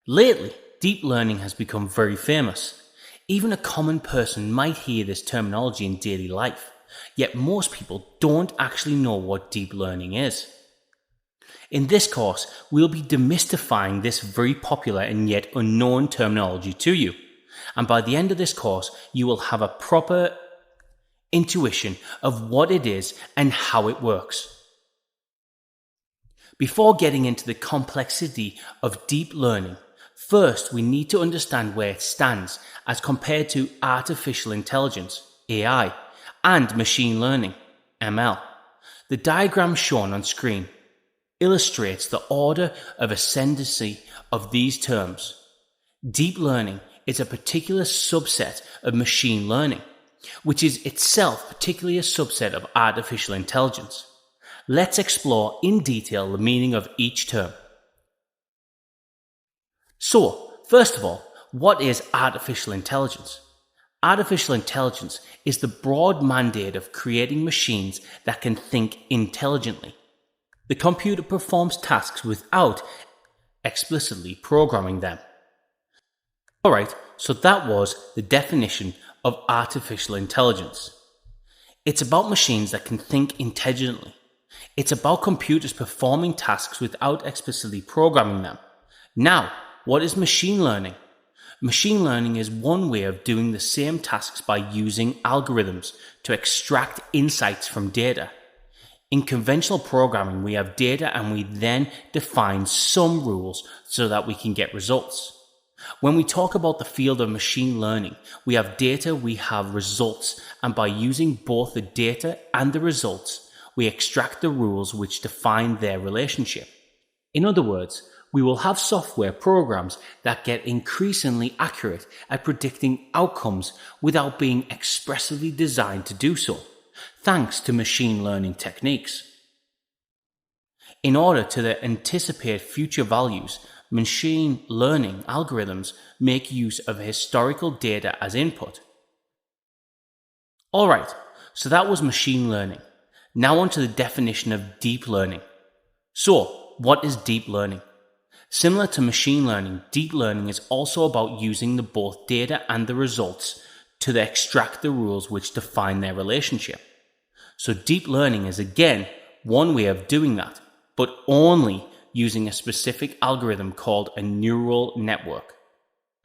Lately, deep learning has become very famous. Even a common person might hear this terminology in daily life, yet most people don't actually know what deep learning is. In this course, we'll be demystifying this very popular and yet unknown terminology to you. And by the end of this course, you will have a proper intuition of what it is and how it works. Before getting into the complexity of deep learning, first we need to understand where it stands as compared to artificial intelligence, AI, and machine learning, ML. The diagram shown on screen illustrates the order of ascendancy of these terms. Deep learning is a particular subset of machine learning, which is itself particularly a subset of artificial intelligence. Let's explore in detail the meaning of each term. So, first of all, what is artificial intelligence? Artificial intelligence is the broad mandate of creating machines that can think intelligently. The computer performs tasks without explicitly programming them. Alright, so that was the definition of artificial intelligence. It's about machines that can think intelligently. It's about computers performing tasks without explicitly programming them. Now, what is machine learning? Machine learning is one way of doing the same tasks by using algorithms to extract insights from data. In conventional programming, we have data and we then define some rules so that we can get results. When we talk about the field of machine learning, we have data, we have results, and by using both the data and the results, we extract the rules which define their relationship. In other words, we will have software programs that get increasingly accurate at predicting outcomes without being expressly designed to do so, thanks to machine learning techniques. In order to anticipate future values, machine learning algorithms make use of historical data as input. Alright, so that was machine learning. Now on to the definition of deep learning. So, what is deep learning? Similar to machine learning, deep learning is also about using both data and the results to extract the rules which define their relationship. So deep learning is again one way of doing that, but only using a specific algorithm called a neural network.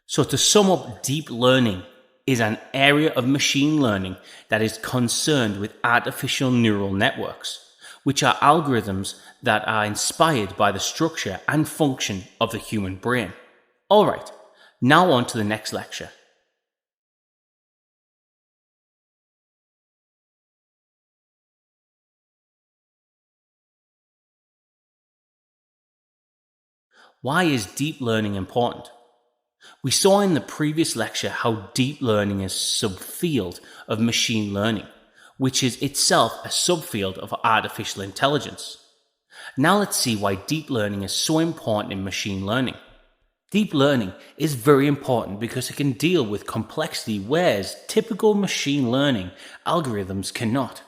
So to sum up, deep learning is an area of machine learning that is concerned with artificial neural networks, which are algorithms that are inspired by the structure and function of the human brain. Alright, now on to the next lecture. Why is deep learning important? We saw in the previous lecture how deep learning is a subfield of machine learning, which is itself a subfield of artificial intelligence. Now let's see why deep learning is so important in machine learning. Deep learning is very important because it can deal with complexity whereas typical machine learning algorithms cannot.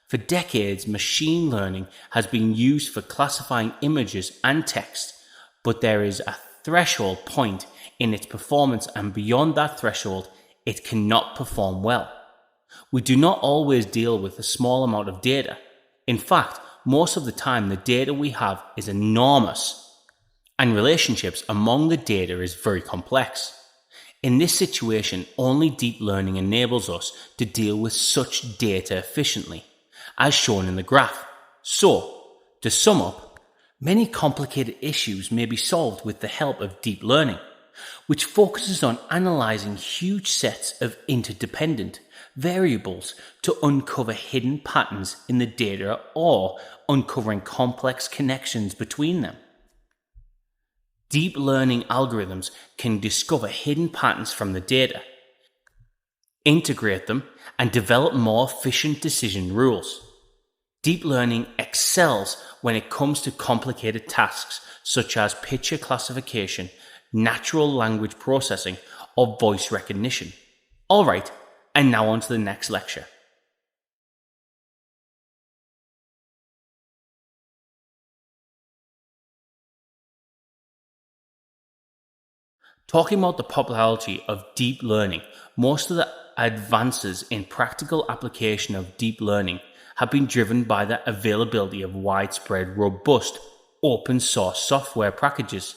For decades, machine learning has been used for classifying images and text, but there is a threshold point in its performance, and beyond that threshold, it cannot perform well. We do not always deal with a small amount of data. In fact, most of the time the data we have is enormous, and relationships among the data is very complex. In this situation, only deep learning enables us to deal with such data efficiently, as shown in the graph. So, to sum up, many complicated issues may be solved with the help of deep learning, which focuses on analyzing huge sets of interdependent variables to uncover hidden patterns in the data or uncovering complex connections between them. Deep learning algorithms can discover hidden patterns from the data, integrate them, and develop more efficient decision rules. Deep learning excels when it comes to complicated tasks such as picture classification, natural language processing, or voice recognition. Alright, and now on to the next lecture. Talking about the popularity of deep learning, most of the advances in practical application of deep learning have been driven by the availability of widespread, robust, open source software packages.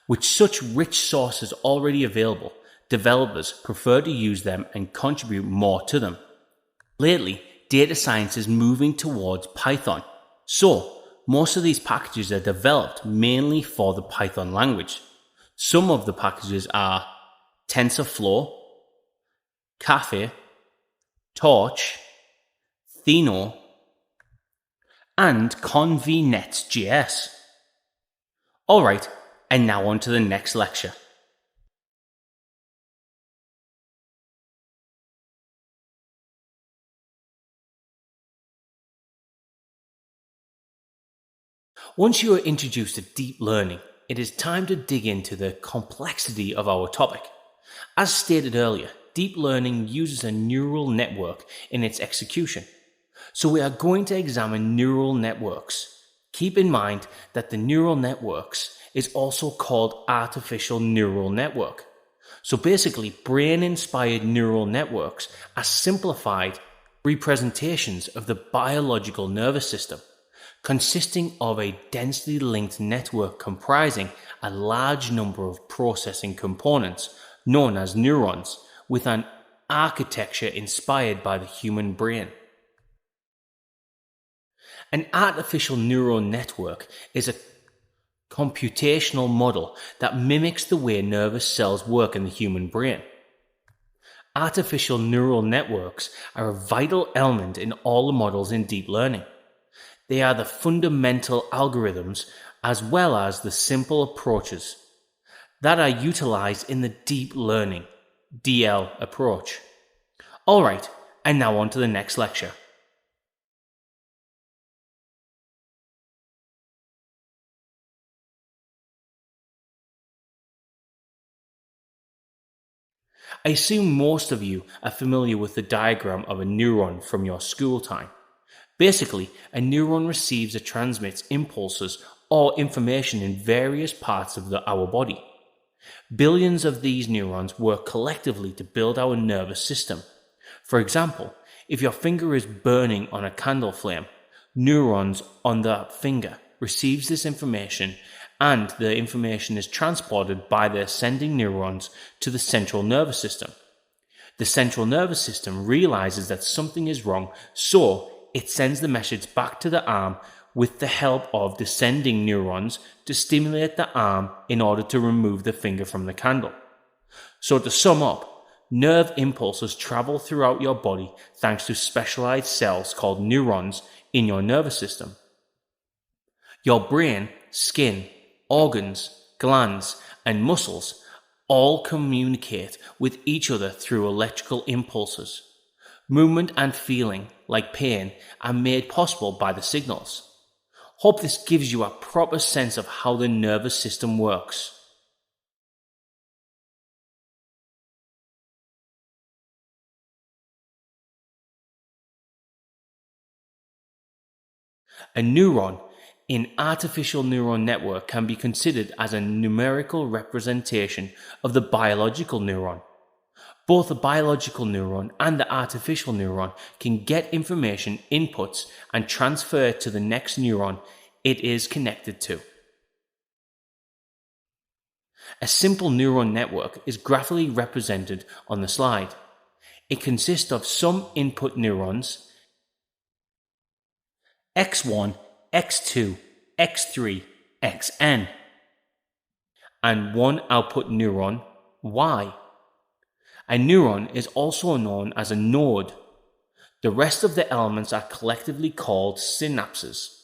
With such rich sources already available, developers prefer to use them and contribute more to them. Lately, data science is moving towards Python, so most of these packages are developed mainly for the Python language. Some of the packages are Tensorflow, Caffe, Torch, Theno, and ConvNet.js. Alright, and now on to the next lecture. Once you are introduced to deep learning, it is time to dig into the complexity of our topic. As stated earlier, deep learning uses a neural network in its execution. So we are going to examine neural networks. Keep in mind that the neural networks is also called artificial neural network. So basically, brain-inspired neural networks are simplified representations of the biological nervous system, consisting of a densely linked network comprising a large number of processing components known as neurons, with an architecture inspired by the human brain. An artificial neural network is a computational model that mimics the way nervous cells work in the human brain. Artificial neural networks are a vital element in all the models in deep learning. They are the fundamental algorithms as well as the simple approaches that are utilized in the deep learning DL approach. Alright, and now on to the next lecture. I assume most of you are familiar with the diagram of a neuron from your school time. Basically, a neuron receives or transmits impulses or information in various parts of our body. Billions of these neurons work collectively to build our nervous system. For example, if your finger is burning on a candle flame, neurons on the finger receives this information, and the information is transported by the ascending neurons to the central nervous system. The central nervous system realizes that something is wrong, so it sends the message back to the arm with the help of descending neurons to stimulate the arm in order to remove the finger from the candle. So to sum up, nerve impulses travel throughout your body thanks to specialized cells called neurons in your nervous system. Your brain, skin, organs, glands, and muscles all communicate with each other through electrical impulses. Movement and feeling, like pain, are made possible by the signals. Hope this gives you a proper sense of how the nervous system works. A neuron in artificial neural network can be considered as a numerical representation of the biological neuron. Both the biological neuron and the artificial neuron can get information inputs and transfer it to the next neuron it is connected to. A simple neural network is graphically represented on the slide. It consists of some input neurons, x1, x2, x3, xn, and one output neuron, y. A neuron is also known as a node. The rest of the elements are collectively called synapses.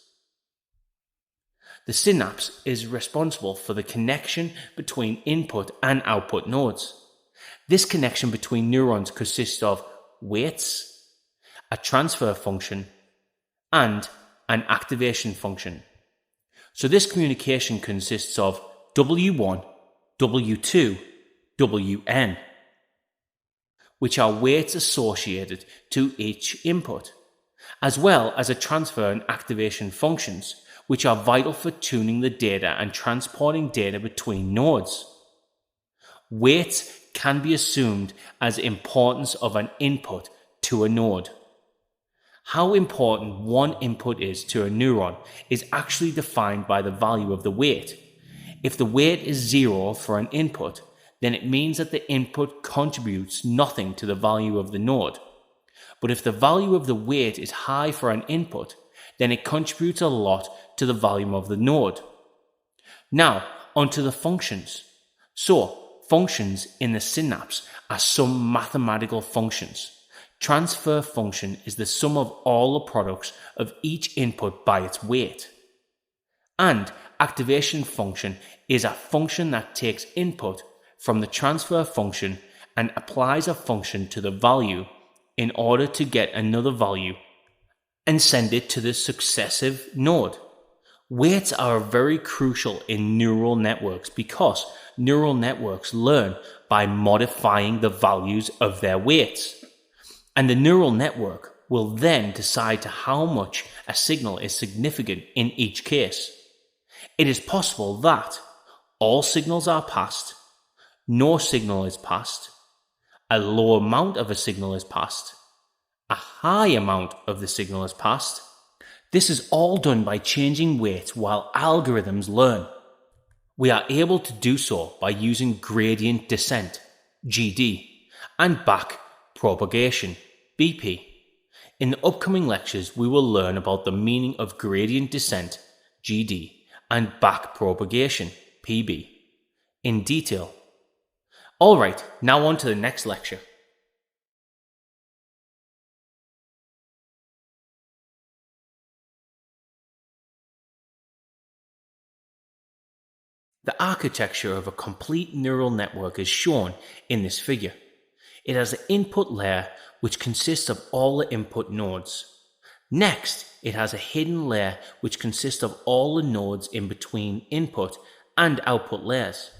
The synapse is responsible for the connection between input and output nodes. This connection between neurons consists of weights, a transfer function, and an activation function. So this communication consists of W1, W2, Wn, which are weights associated to each input, as well as a transfer and activation functions, which are vital for tuning the data and transporting data between nodes. Weights can be assumed as importance of an input to a node. How important one input is to a neuron is actually defined by the value of the weight. If the weight is 0 for an input, then it means that the input contributes nothing to the value of the node. But if the value of the weight is high for an input, then it contributes a lot to the volume of the node. Now, onto the functions. So, functions in the synapse are some mathematical functions. Transfer function is the sum of all the products of each input by its weight. And activation function is a function that takes input from the transfer function and applies a function to the value in order to get another value and send it to the successive node. Weights are very crucial in neural networks because neural networks learn by modifying the values of their weights. And the neural network will then decide to how much a signal is significant in each case. It is possible that all signals are passed, no signal is passed, a low amount of a signal is passed, a high amount of the signal is passed. This is all done by changing weights while algorithms learn. We are able to do so by using gradient descent, GD, and back propagation, BP. In the upcoming lectures, we will learn about the meaning of gradient descent, GD, and back propagation, PB, in detail. Alright, now on to the next lecture. The architecture of a complete neural network is shown in this figure. It has an input layer which consists of all the input nodes. Next, it has a hidden layer which consists of all the nodes in between input and output layers.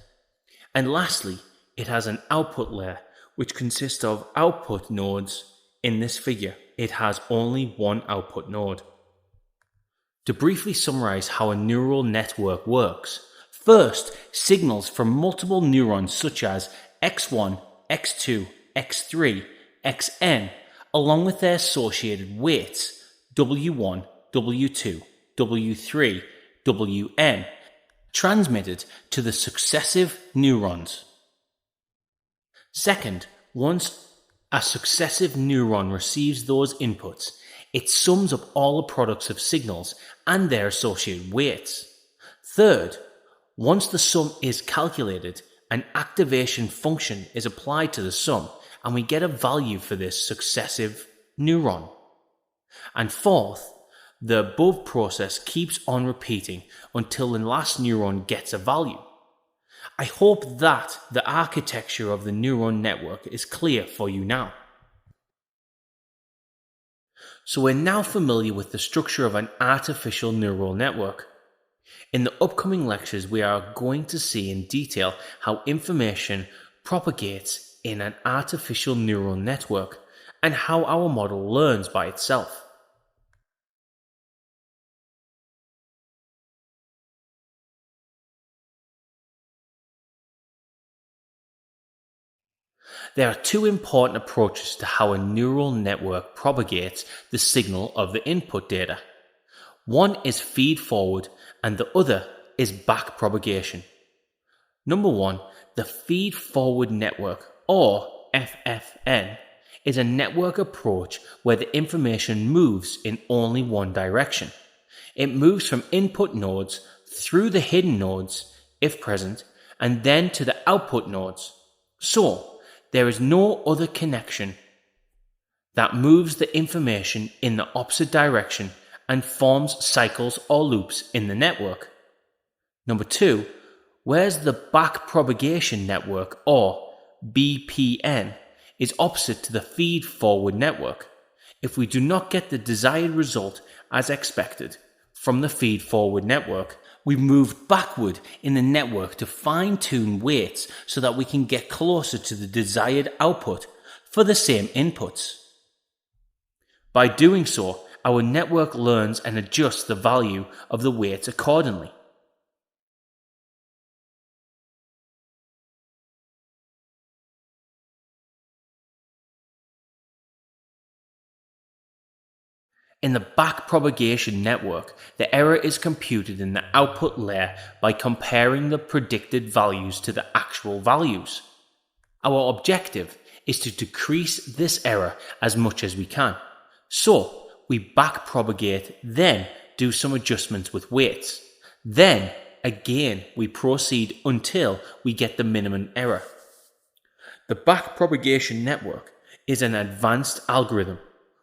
And lastly, it has an output layer which consists of output nodes. In this figure, it has only one output node. To briefly summarize how a neural network works, first, signals from multiple neurons such as X1, X2, X3, Xn, along with their associated weights W1, W2, W3, Wn, transmitted to the successive neurons. Second, once a successive neuron receives those inputs, it sums up all the products of signals and their associated weights. Third, once the sum is calculated, an activation function is applied to the sum and we get a value for this successive neuron. And fourth, the above process keeps on repeating until the last neuron gets a value. I hope that the architecture of the neuron network is clear for you now. So we're now familiar with the structure of an artificial neural network. In the upcoming lectures, we are going to see in detail how information propagates in an artificial neural network and how our model learns by itself. There are two important approaches to how a neural network propagates the signal of the input data. One is feed forward and the other is back propagation. Number one, the feed forward network, or FFN, is a network approach where the information moves in only one direction. It moves from input nodes through the hidden nodes, if present, and then to the output nodes. So, there is no other connection that moves the information in the opposite direction and forms cycles or loops in the network. Number two, whereas the back propagation network, or BPN, is opposite to the feed forward network. If we do not get the desired result as expected from the feed forward network, we move backward in the network to fine-tune weights so that we can get closer to the desired output for the same inputs. By doing so, our network learns and adjusts the value of the weights accordingly. In the backpropagation network, the error is computed in the output layer by comparing the predicted values to the actual values. Our objective is to decrease this error as much as we can. So, we backpropagate, then do some adjustments with weights. Then, again, we proceed until we get the minimum error. The backpropagation network is an advanced algorithm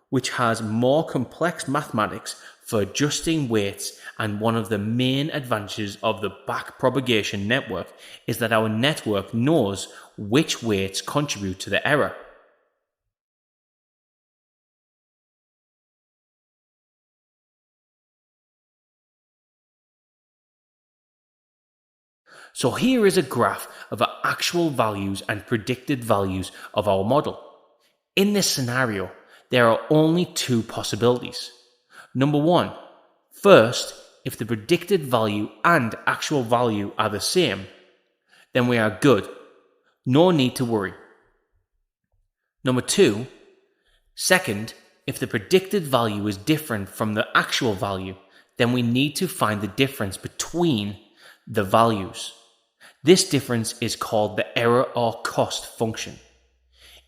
which has more complex mathematics for adjusting weights, and one of the main advantages of the backpropagation network is that our network knows which weights contribute to the error. So here is a graph of the actual values and predicted values of our model. In this scenario, there are only two possibilities. Number one, first, if the predicted value and actual value are the same, then we are good. No need to worry. Number two, second, if the predicted value is different from the actual value, then we need to find the difference between the values. This difference is called the error or cost function.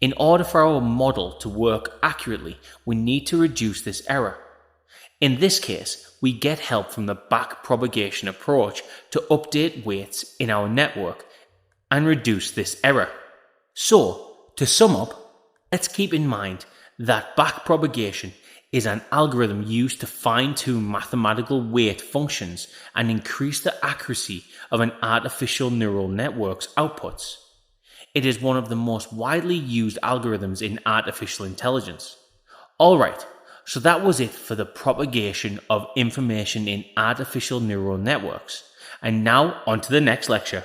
In order for our model to work accurately, we need to reduce this error. In this case, we get help from the backpropagation approach to update weights in our network and reduce this error. So, to sum up, let's keep in mind that backpropagation is an algorithm used to fine-tune mathematical weight functions and increase the accuracy of an artificial neural network's outputs. It is one of the most widely used algorithms in artificial intelligence. Alright, so that was it for the propagation of information in artificial neural networks. And now on to the next lecture.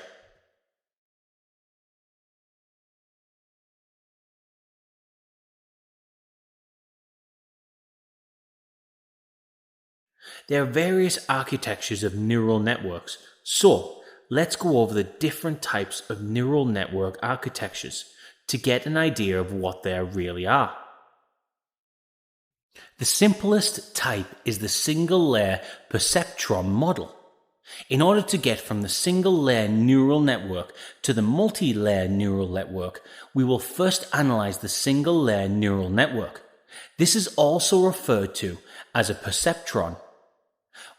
There are various architectures of neural networks, so let's go over the different types of neural network architectures to get an idea of what they really are. The simplest type is the single-layer perceptron model. In order to get from the single-layer neural network to the multi-layer neural network, we will first analyze the single-layer neural network. This is also referred to as a perceptron.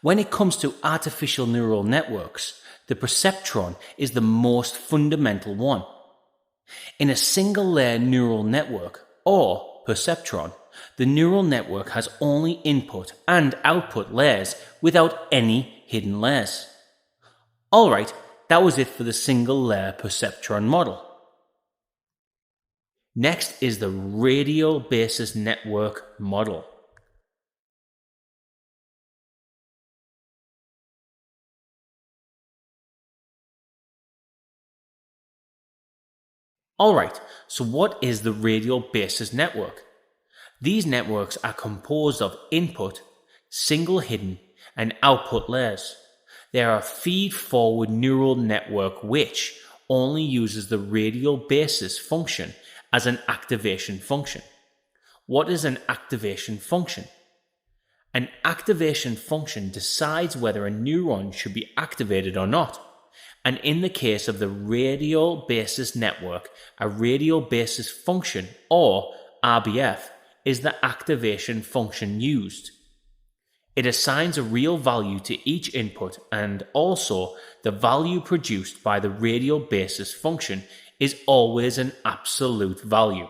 When it comes to artificial neural networks, the perceptron is the most fundamental one. In a single-layer neural network, or perceptron, the neural network has only input and output layers without any hidden layers. Alright, that was it for the single-layer perceptron model. Next is the radial basis network model. Alright, so what is the radial basis network? These networks are composed of input, single hidden, and output layers. They are a feed-forward neural network which only uses the radial basis function as an activation function. What is an activation function? An activation function decides whether a neuron should be activated or not. And in the case of the radial basis network, a radial basis function, or RBF, is the activation function used. It assigns a real value to each input, and also the value produced by the radial basis function is always an absolute value.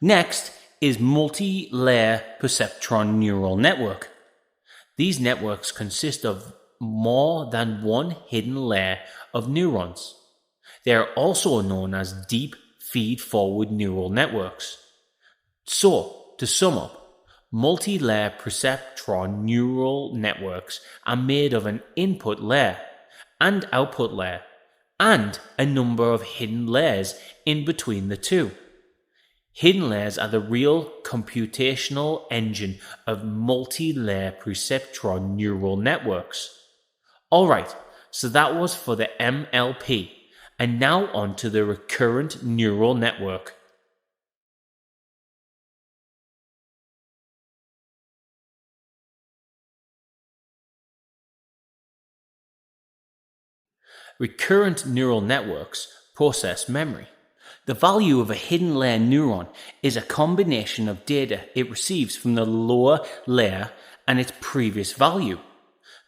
Next is multi-layer perceptron neural network. These networks consist of more than one hidden layer of neurons. They are also known as deep feed-forward neural networks. So, to sum up, multi-layer perceptron neural networks are made of an input layer and output layer, and a number of hidden layers in between the two. Hidden layers are the real computational engine of multi-layer perceptron neural networks. Alright, so that was for the MLP. And now on to the recurrent neural network. Recurrent neural networks process memory. The value of a hidden layer neuron is a combination of data it receives from the lower layer and its previous value.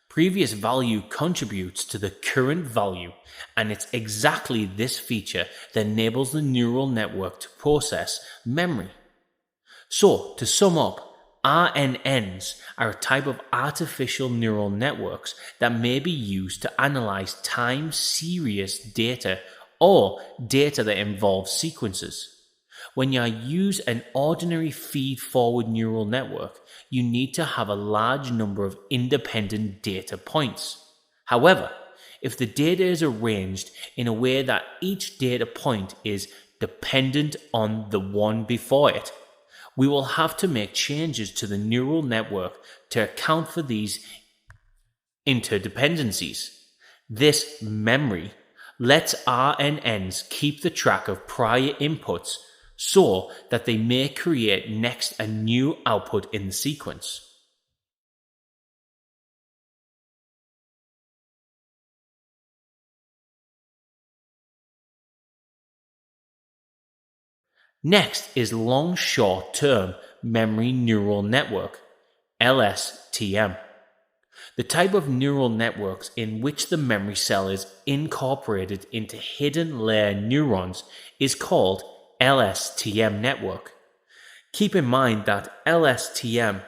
Previous value contributes to the current value, and it's exactly this feature that enables the neural network to process memory. So, to sum up, RNNs are a type of artificial neural networks that may be used to analyze time series data or data that involves sequences. When you use an ordinary feed-forward neural network, you need to have a large number of independent data points. However, if the data is arranged in a way that each data point is dependent on the one before it, we will have to make changes to the neural network to account for these interdependencies. This memory lets RNNs keep the track of prior inputs so that they may create next a new output in the sequence. Next is long short-term memory neural network, LSTM. The type of neural networks in which the memory cell is incorporated into hidden layer neurons is called LSTM network. Keep in mind that LSTM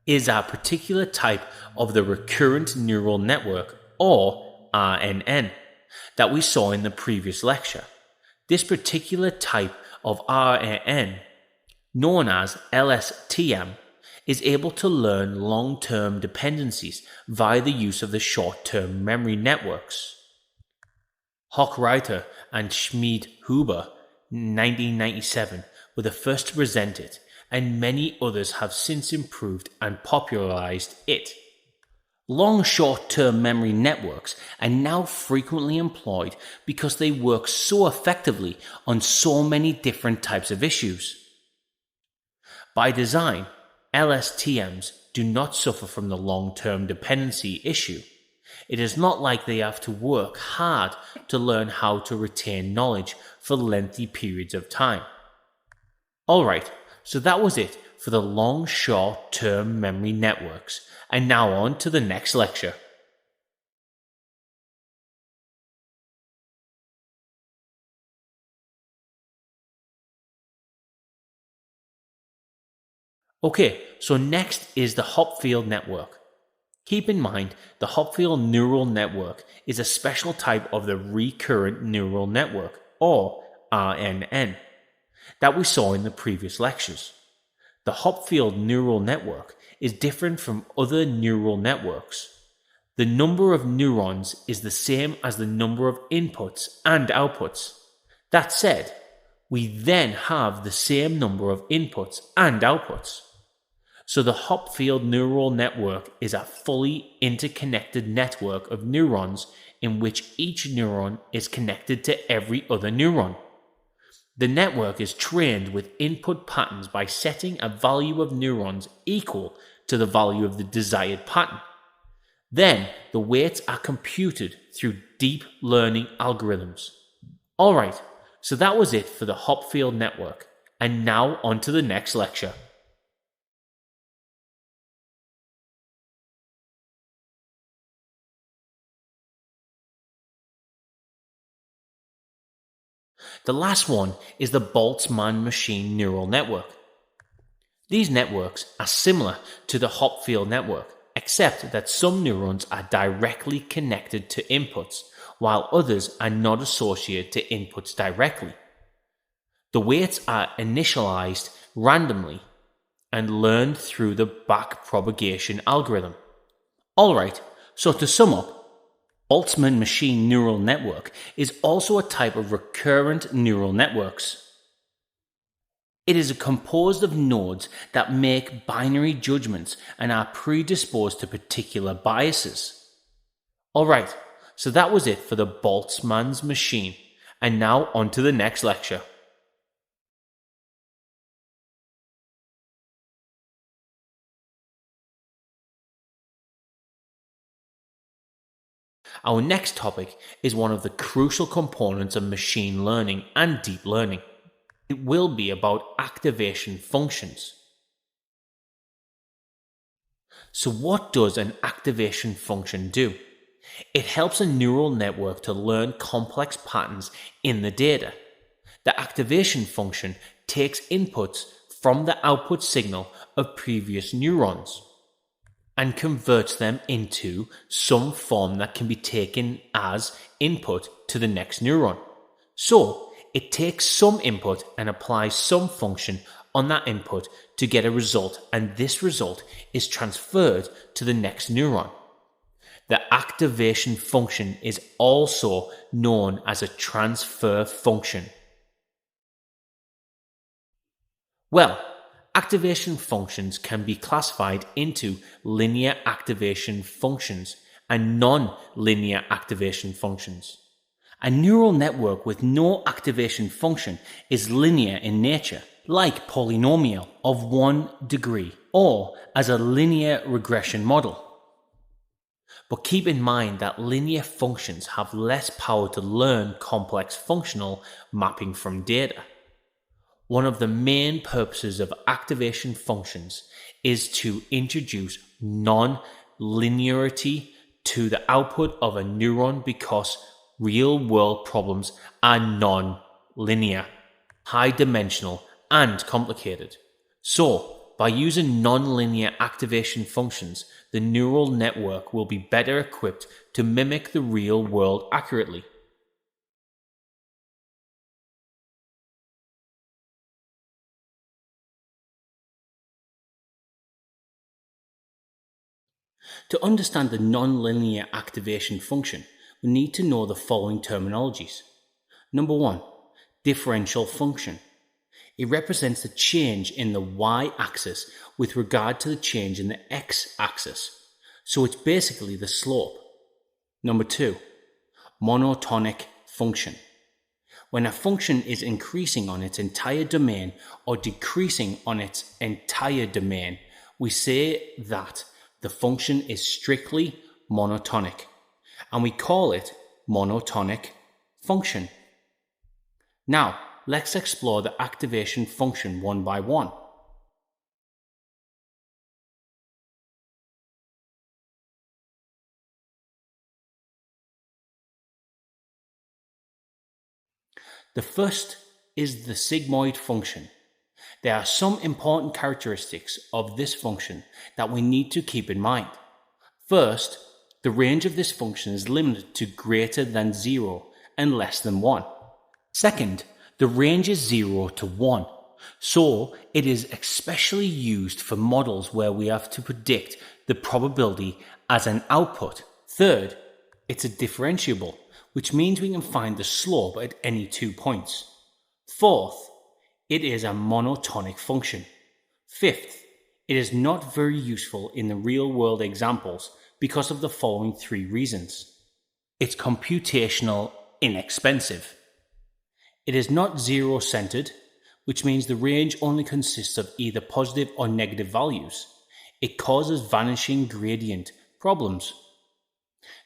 is a particular type of the recurrent neural network, or RNN, that we saw in the previous lecture. This particular type of RNN, known as LSTM, is able to learn long-term dependencies via the use of the short-term memory networks. Hochreiter and Schmid-Huber, 1997, were the first to present it, and many others have since improved and popularized it. Long short-term memory networks are now frequently employed because they work so effectively on so many different types of issues. By design, LSTMs do not suffer from the long-term dependency issue. It is not like they have to work hard to learn how to retain knowledge for lengthy periods of time. Alright, so that was it for the long short-term memory networks, and now on to the next lecture. Okay, so next is the Hopfield network. Keep in mind, the Hopfield neural network is a special type of the recurrent neural network, or RNN, that we saw in the previous lectures. The Hopfield neural network is different from other neural networks. The number of neurons is the same as the number of inputs and outputs. That said, we then have the same number of inputs and outputs. So the Hopfield neural network is a fully interconnected network of neurons in which each neuron is connected to every other neuron. The network is trained with input patterns by setting a value of neurons equal to the value of the desired pattern. Then the weights are computed through deep learning algorithms. Alright, so that was it for the Hopfield network, and now on to the next lecture. The last one is the Boltzmann machine neural network. These networks are similar to the Hopfield network, except that some neurons are directly connected to inputs, while others are not associated to inputs directly. The weights are initialized randomly and learned through the backpropagation algorithm. Alright, so to sum up, Boltzmann machine neural network is also a type of recurrent neural networks. It is composed of nodes that make binary judgments and are predisposed to particular biases. Alright, So that was it for the Boltzmann's machine. And now on to the next lecture. Our next topic is one of the crucial components of machine learning and deep learning. It will be about activation functions. So what does an activation function do? It helps a neural network to learn complex patterns in the data. The activation function takes inputs from the output signal of previous neurons and converts them into some form that can be taken as input to the next neuron. So, it takes some input and applies some function on that input to get a result, and this result is transferred to the next neuron. The activation function is also known as a transfer function. Well, activation functions can be classified into linear activation functions and non-linear activation functions. A neural network with no activation function is linear in nature, like polynomial of 1 degree, or as a linear regression model. But keep in mind that linear functions have less power to learn complex functional mapping from data. One of the main purposes of activation functions is to introduce non-linearity to the output of a neuron because real-world problems are non-linear, high-dimensional, and complicated. So, by using non-linear activation functions, the neural network will be better equipped to mimic the real world accurately. To understand the non-linear activation function, we need to know the following terminologies. Number 1, differential function. It represents the change in the y-axis with regard to the change in the x-axis. So it's basically the slope. Number 2, monotonic function. When a function is increasing on its entire domain or decreasing on its entire domain, we say that the function is strictly monotonic, and we call it monotonic function. Now, let's explore the activation function one by one. The first is the sigmoid function. There are some important characteristics of this function that we need to keep in mind. First, the range of this function is limited to greater than 0 and less than 1. Second, the range is 0 to 1, so it is especially used for models where we have to predict the probability as an output. Third, it's a differentiable, which means we can find the slope at any 2 points. Fourth, it is a monotonic function. Fifth, it is not very useful in the real-world examples because of the following 3 reasons. It's computational inexpensive. It is not zero-centered, which means the range only consists of either positive or negative values. It causes vanishing gradient problems.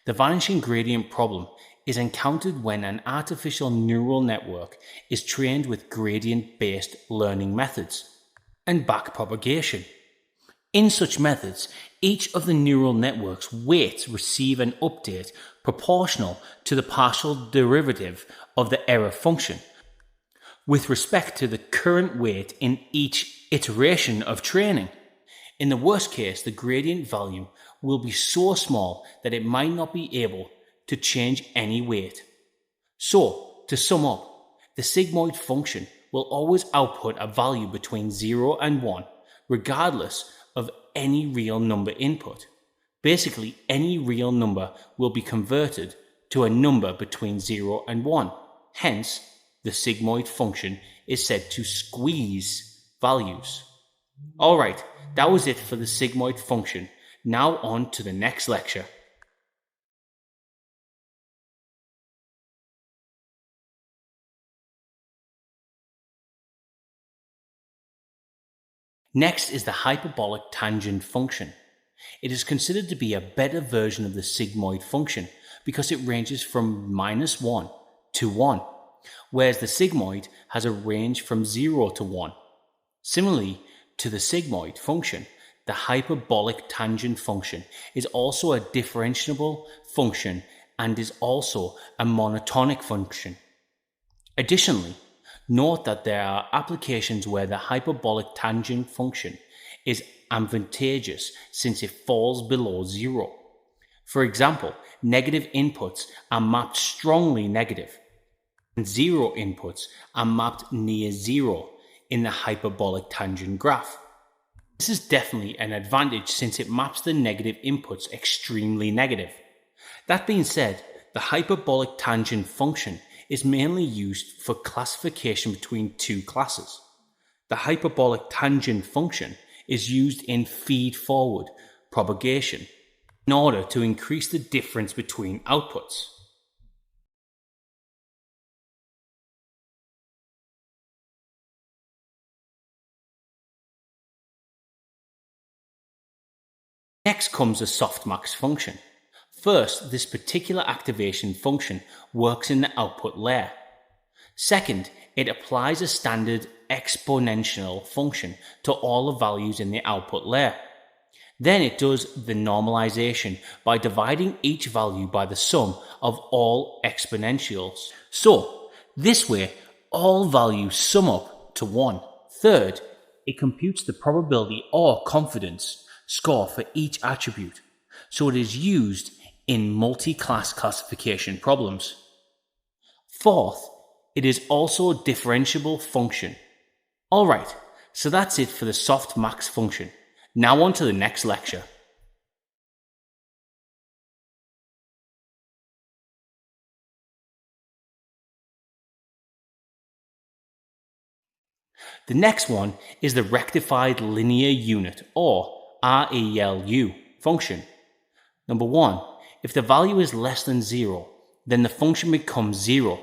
The vanishing gradient problem is encountered when an artificial neural network is trained with gradient-based learning methods and backpropagation. In such methods, each of the neural network's weights receive an update proportional to the partial derivative of the error function with respect to the current weight in each iteration of training. In the worst case, the gradient value will be so small that it might not be able to change any weight. So, to sum up, the sigmoid function will always output a value between 0 and 1, regardless of any real number input. Basically, any real number will be converted to a number between 0 and 1. Hence, the sigmoid function is said to squeeze values. Alright, that was it for the sigmoid function. Now on to the next lecture. Next is the hyperbolic tangent function. It is considered to be a better version of the sigmoid function because it ranges from -1 to 1, whereas the sigmoid has a range from 0 to 1. Similarly to the sigmoid function, the hyperbolic tangent function is also a differentiable function and is also a monotonic function. Additionally, note that there are applications where the hyperbolic tangent function is advantageous since it falls below 0. For example, negative inputs are mapped strongly negative, and 0 inputs are mapped near 0 in the hyperbolic tangent graph. This is definitely an advantage since it maps the negative inputs extremely negative. That being said, the hyperbolic tangent function is mainly used for classification between two classes. The hyperbolic tangent function is used in feed-forward propagation in order to increase the difference between outputs. Next comes the softmax function. First, this particular activation function works in the output layer. Second, it applies a standard exponential function to all the values in the output layer. Then it does the normalization by dividing each value by the sum of all exponentials. So, this way, all values sum up to 1. Third, it computes the probability or confidence score for each attribute, so it is used in multi-class classification problems. Fourth, it is also a differentiable function. Alright, so that's it for the softmax function. Now on to the next lecture. The next one is the rectified linear unit, or ReLU function. Number 1, if the value is less than 0, then the function becomes 0.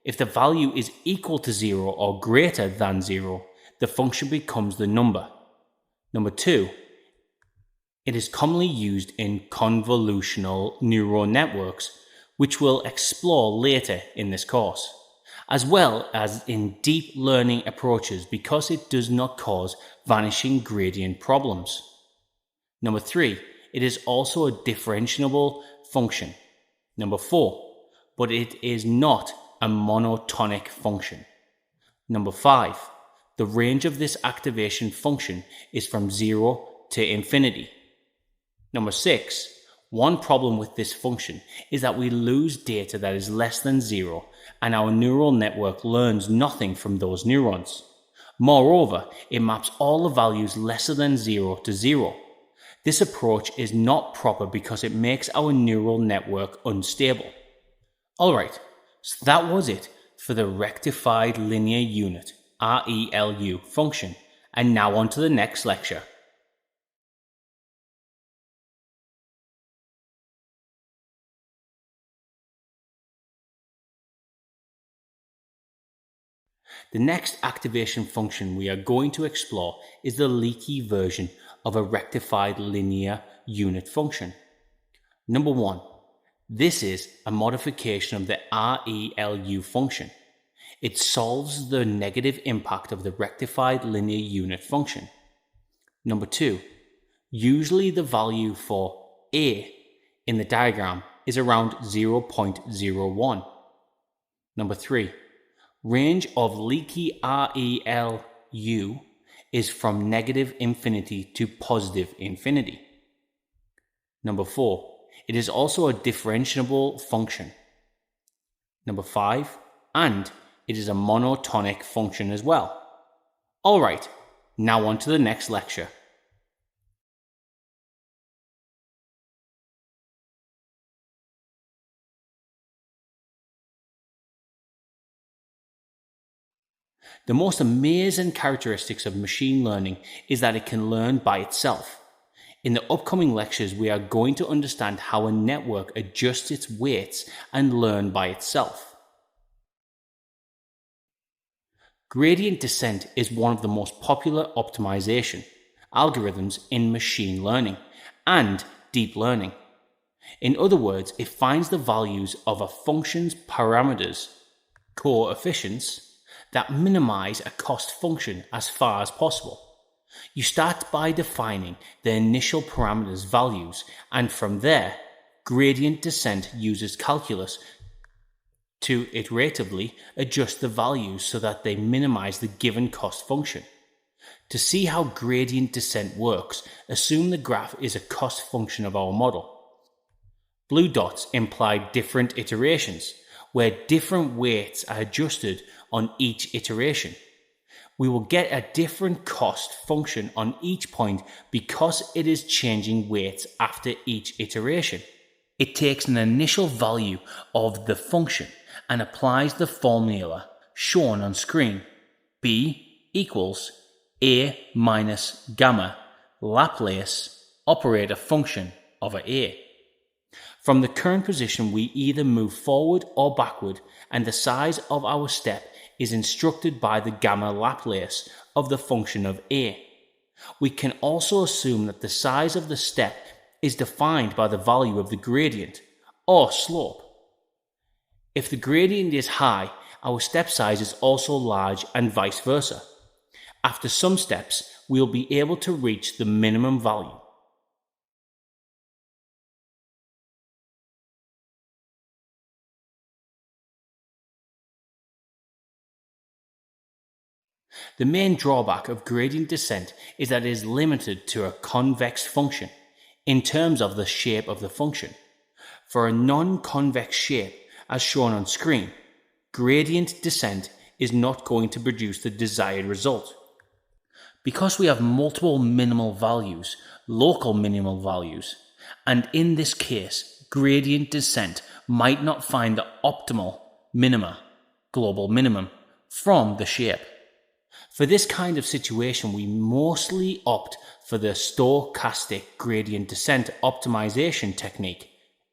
If the value is equal to 0 or greater than 0, the function becomes the number. Number 2, it is commonly used in convolutional neural networks, which we'll explore later in this course, as well as in deep learning approaches because it does not cause vanishing gradient problems. Number 3, it is also a differentiable function. Number 4, but it is not a monotonic function. Number 5, the range of this activation function is from 0 to infinity. Number 6, one problem with this function is that we lose data that is less than 0 and our neural network learns nothing from those neurons. Moreover, it maps all the values lesser than 0 to 0. This approach is not proper because it makes our neural network unstable. Alright, so that was it for the rectified linear unit, ReLU function, and now on to the next lecture. The next activation function we are going to explore is the leaky version of a rectified linear unit function. Number 1, this is a modification of the ReLU function. It solves the negative impact of the rectified linear unit function. Number 2, usually the value for A in the diagram is around 0.01. Number 3, range of leaky ReLU is from negative infinity to positive infinity. Number 4, it is also a differentiable function. Number 5, and it is a monotonic function as well. Alright, now on to the next lecture. The most amazing characteristics of machine learning is that it can learn by itself. In the upcoming lectures, we are going to understand how a network adjusts its weights and learn by itself. Gradient descent is one of the most popular optimization. algorithms in machine learning and deep learning. In other words, it finds the values of a function's parameters, coefficients, that minimize a cost function as far as possible. You start by defining the initial parameters values, and from there, gradient descent uses calculus to iteratively adjust the values so that they minimize the given cost function. To see how gradient descent works, assume the graph is a cost function of our model. Blue dots imply different iterations, where different weights are adjusted on each iteration. We will get a different cost function on each point because it is changing weights after each iteration. It takes an initial value of the function and applies the formula shown on screen. B equals A minus gamma Laplace operator function over A. From the current position, we either move forward or backward, and the size of our step is instructed by the gamma Laplace of the function of A. We can also assume that the size of the step is defined by the value of the gradient, or slope. If the gradient is high, our step size is also large, and vice versa. After some steps, we will be able to reach the minimum value. The main drawback of gradient descent is that it is limited to a convex function in terms of the shape of the function. For a non-convex shape, as shown on screen, gradient descent is not going to produce the desired result. Because we have multiple minimal values, local minimal values, and in this case, gradient descent might not find the optimal minima, global minimum, from the shape. For this kind of situation, we mostly opt for the stochastic gradient descent optimization technique,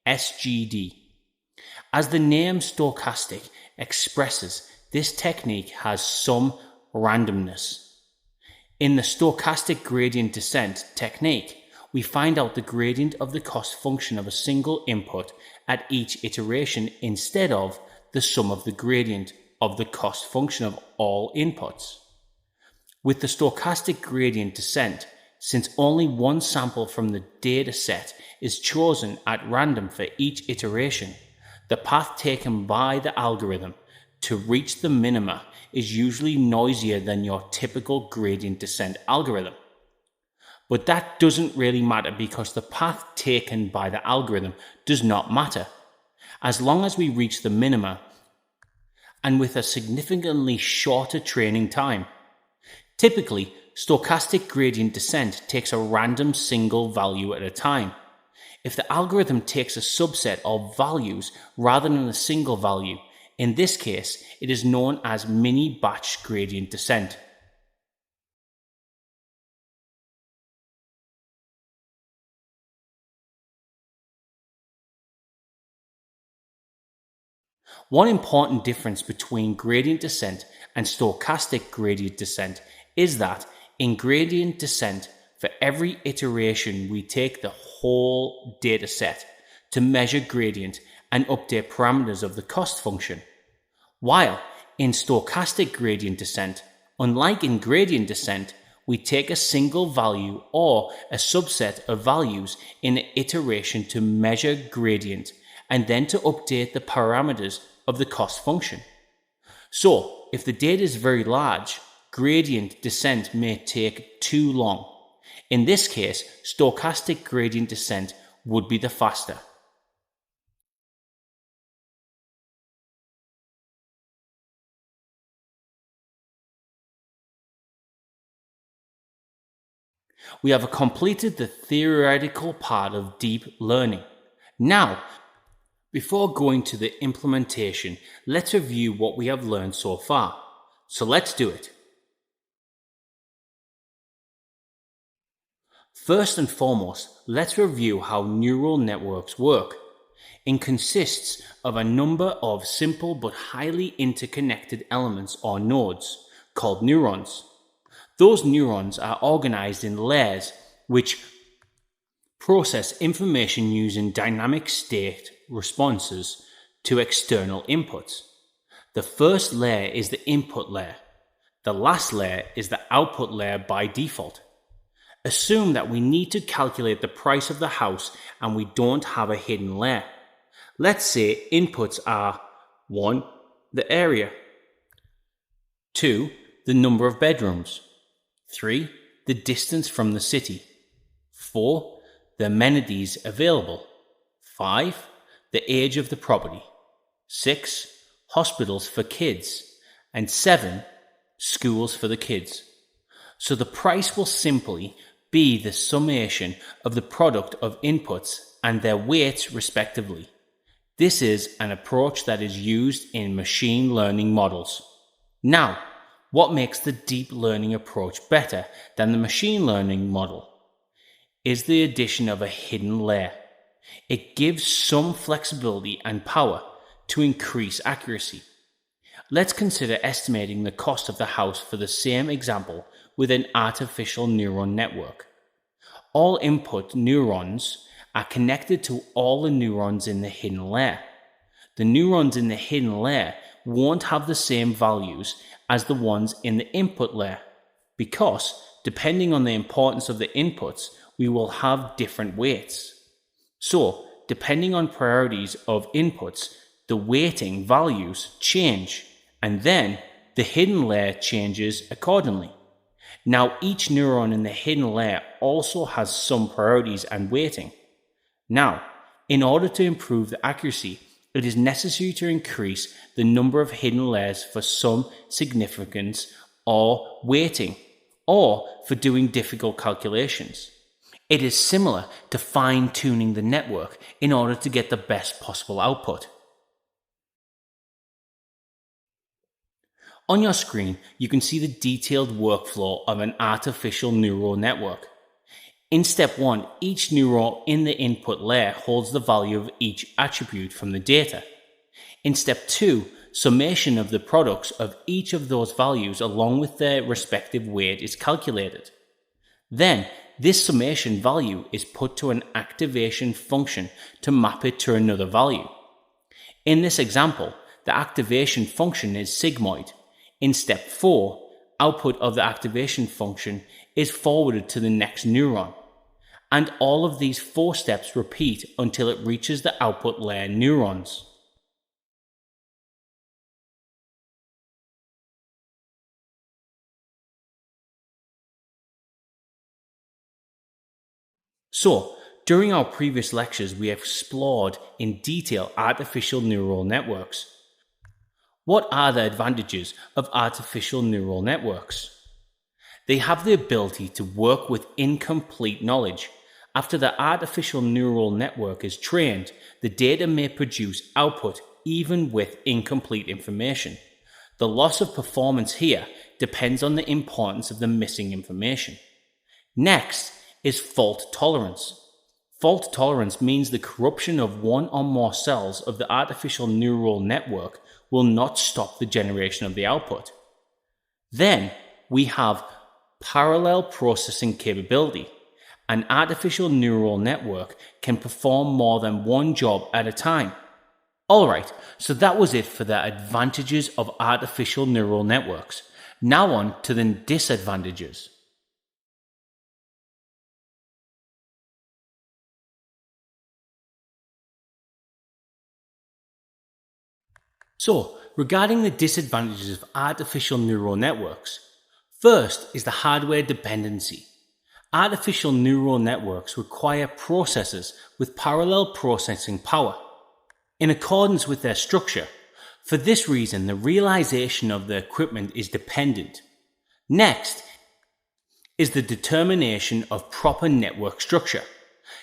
SGD. As the name stochastic expresses, this technique has some randomness. In the stochastic gradient descent technique, we find out the gradient of the cost function of a single input at each iteration instead of the sum of the gradient of the cost function of all inputs. With the stochastic gradient descent, since only one sample from the data set is chosen at random for each iteration, the path taken by the algorithm to reach the minima is usually noisier than your typical gradient descent algorithm. But that doesn't really matter because the path taken by the algorithm does not matter, as long as we reach the minima and with a significantly shorter training time. Typically, stochastic gradient descent takes a random single value at a time. If the algorithm takes a subset of values rather than a single value, in this case, it is known as mini-batch gradient descent. One important difference between gradient descent and stochastic gradient descent is that in gradient descent, for every iteration we take the whole data set to measure gradient and update parameters of the cost function. While in stochastic gradient descent, unlike in gradient descent, we take a single value or a subset of values in an iteration to measure gradient and then to update the parameters of the cost function. So, if the data is very large, gradient descent may take too long. In this case, stochastic gradient descent would be the faster. We have completed the theoretical part of deep learning. Now, before going to the implementation, let's review what we have learned so far. So let's do it. First and foremost, let's review how neural networks work. It consists of a number of simple but highly interconnected elements or nodes called neurons. Those neurons are organized in layers which process information using dynamic state responses to external inputs. The first layer is the input layer. The last layer is the output layer by default. Assume that we need to calculate the price of the house and we don't have a hidden layer. Let's say inputs are 1. The area, 2. The number of bedrooms, 3. The distance from the city, 4. The amenities available, 5. The age of the property, 6. Hospitals for kids, and 7. Schools for the kids. So the price will simply be the summation of the product of inputs and their weights respectively. This is an approach that is used in machine learning models. Now, what makes the deep learning approach better than the machine learning model is the addition of a hidden layer. It gives some flexibility and power to increase accuracy. Let's consider estimating the cost of the house for the same example with an artificial neural network. All input neurons are connected to all the neurons in the hidden layer. The neurons in the hidden layer won't have the same values as the ones in the input layer because, depending on the importance of the inputs, we will have different weights. So, depending on priorities of inputs, the weighting values change, and then the hidden layer changes accordingly. Now, each neuron in the hidden layer also has some priorities and weighting. Now, in order to improve the accuracy, it is necessary to increase the number of hidden layers for some significance or weighting, or for doing difficult calculations. It is similar to fine-tuning the network in order to get the best possible output. On your screen, you can see the detailed workflow of an artificial neural network. In step 1, each neuron in the input layer holds the value of each attribute from the data. In step 2, summation of the products of each of those values along with their respective weight is calculated. Then, this summation value is put to an activation function to map it to another value. In this example, the activation function is sigmoid. In step 4, output of the activation function is forwarded to the next neuron. And all of these 4 steps repeat until it reaches the output layer neurons. So, during our previous lectures, we have explored in detail artificial neural networks. What are the advantages of artificial neural networks? They have the ability to work with incomplete knowledge. After the artificial neural network is trained, the data may produce output even with incomplete information. The loss of performance here depends on the importance of the missing information. Next is fault tolerance. Fault tolerance means the corruption of one or more cells of the artificial neural network will not stop the generation of the output. Then we have parallel processing capability. An artificial neural network can perform more than one job at a time. Alright, so that was it for the advantages of artificial neural networks. Now on to the disadvantages. So, regarding the disadvantages of artificial neural networks, first is the hardware dependency. Artificial neural networks require processors with parallel processing power, in accordance with their structure. For this reason, the realization of the equipment is dependent. Next is the determination of proper network structure.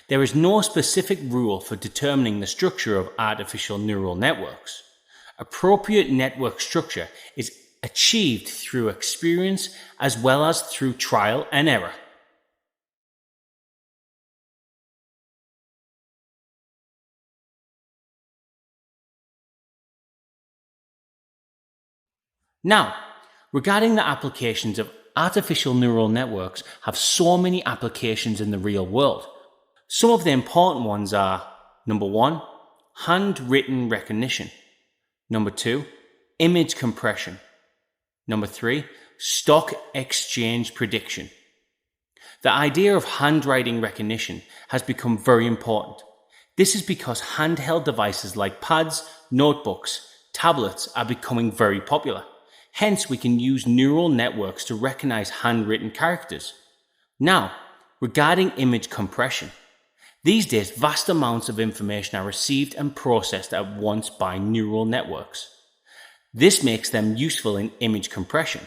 There is no specific rule for determining the structure of artificial neural networks. Appropriate network structure is achieved through experience as well as through trial and error. Now, regarding the applications of artificial neural networks have so many applications in the real world. Some of the important ones are: number 1, handwritten recognition; number 2, image compression; number 3, stock exchange prediction. The idea of handwriting recognition has become very important. This is because handheld devices like pads, notebooks, tablets are becoming very popular. Hence, we can use neural networks to recognize handwritten characters. Now, regarding image compression. These days, vast amounts of information are received and processed at once by neural networks. This makes them useful in image compression.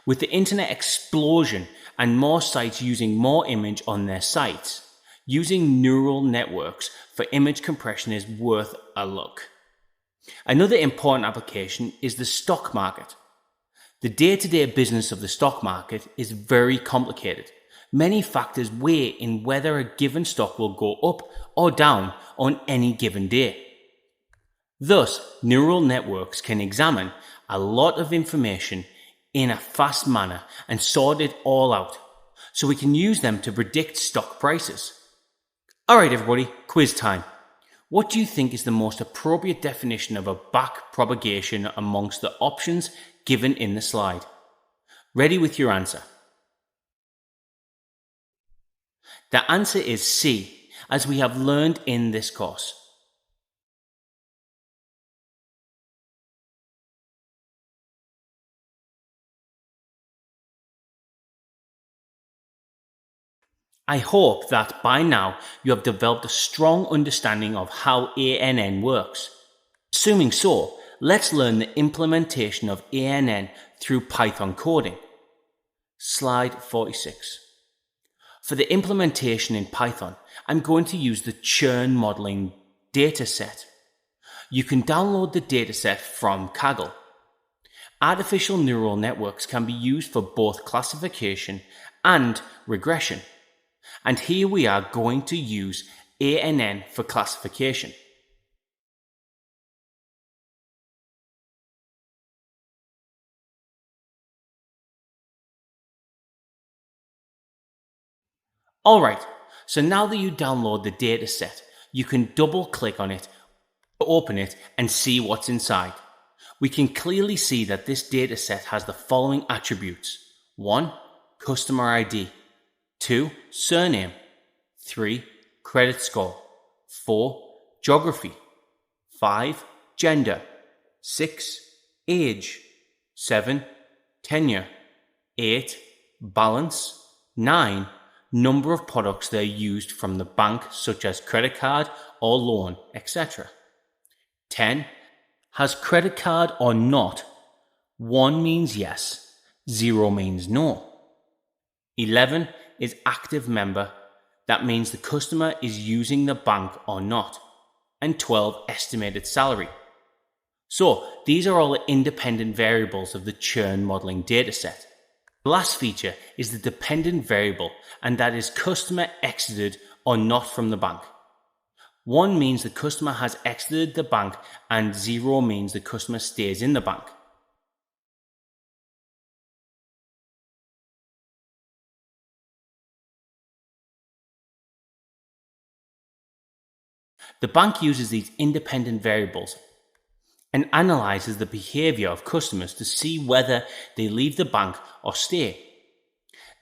With the internet explosion and more sites using more image on their sites, using neural networks for image compression is worth a look. Another important application is the stock market. The day-to-day business of the stock market is very complicated. Many factors weigh in whether a given stock will go up or down on any given day. Thus, neural networks can examine a lot of information in a fast manner and sort it all out, so we can use them to predict stock prices. Alright everybody, quiz time. What do you think is the most appropriate definition of a back propagation amongst the options given in the slide? Ready with your answer. The answer is C, as we have learned in this course. I hope that by now you have developed a strong understanding of how ANN works. Assuming so, let's learn the implementation of ANN through Python coding. Slide 46. For the implementation in Python, I'm going to use the churn modeling dataset. You can download the dataset from Kaggle. Artificial neural networks can be used for both classification and regression. And here we are going to use ANN for classification. Alright, so now that you download the dataset, you can double click on it, open it and see what's inside. We can clearly see that this dataset has the following attributes: 1. Customer ID; 2. Surname; 3. Credit score; 4. Geography; 5. Gender; 6. Age; 7. Tenure; 8. Balance; 9. Number of products they used from the bank, such as credit card or loan, etc. 10. Has credit card or not? 1 means yes, 0 means no. 11 is active member. That means the customer is using the bank or not. And 12, estimated salary. So these are all the independent variables of the churn modeling dataset. The last feature is the dependent variable, and that is customer exited or not from the bank. 1 means the customer has exited the bank and 0 means the customer stays in the bank. The bank uses these independent variables and analyzes the behavior of customers to see whether they leave the bank or stay.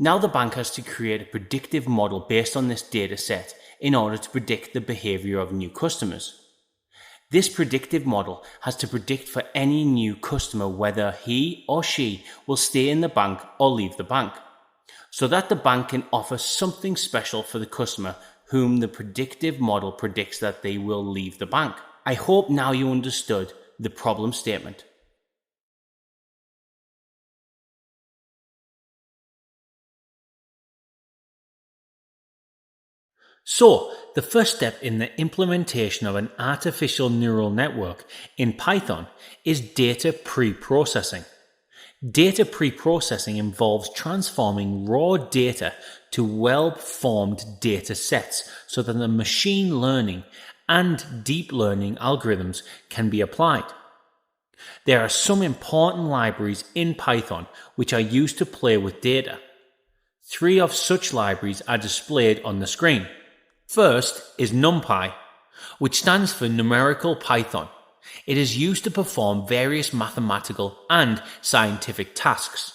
Now the bank has to create a predictive model based on this data set in order to predict the behavior of new customers. This predictive model has to predict for any new customer whether he or she will stay in the bank or leave the bank, so that the bank can offer something special for the customer whom the predictive model predicts that they will leave the bank. I hope now you understood the problem statement. So, the first step in the implementation of an artificial neural network in Python is data pre-processing. Data pre-processing involves transforming raw data to well-formed data sets so that the machine learning and deep learning algorithms can be applied. There are some important libraries in Python which are used to play with data. 3 of such libraries are displayed on the screen. First is NumPy, which stands for Numerical Python. It is used to perform various mathematical and scientific tasks.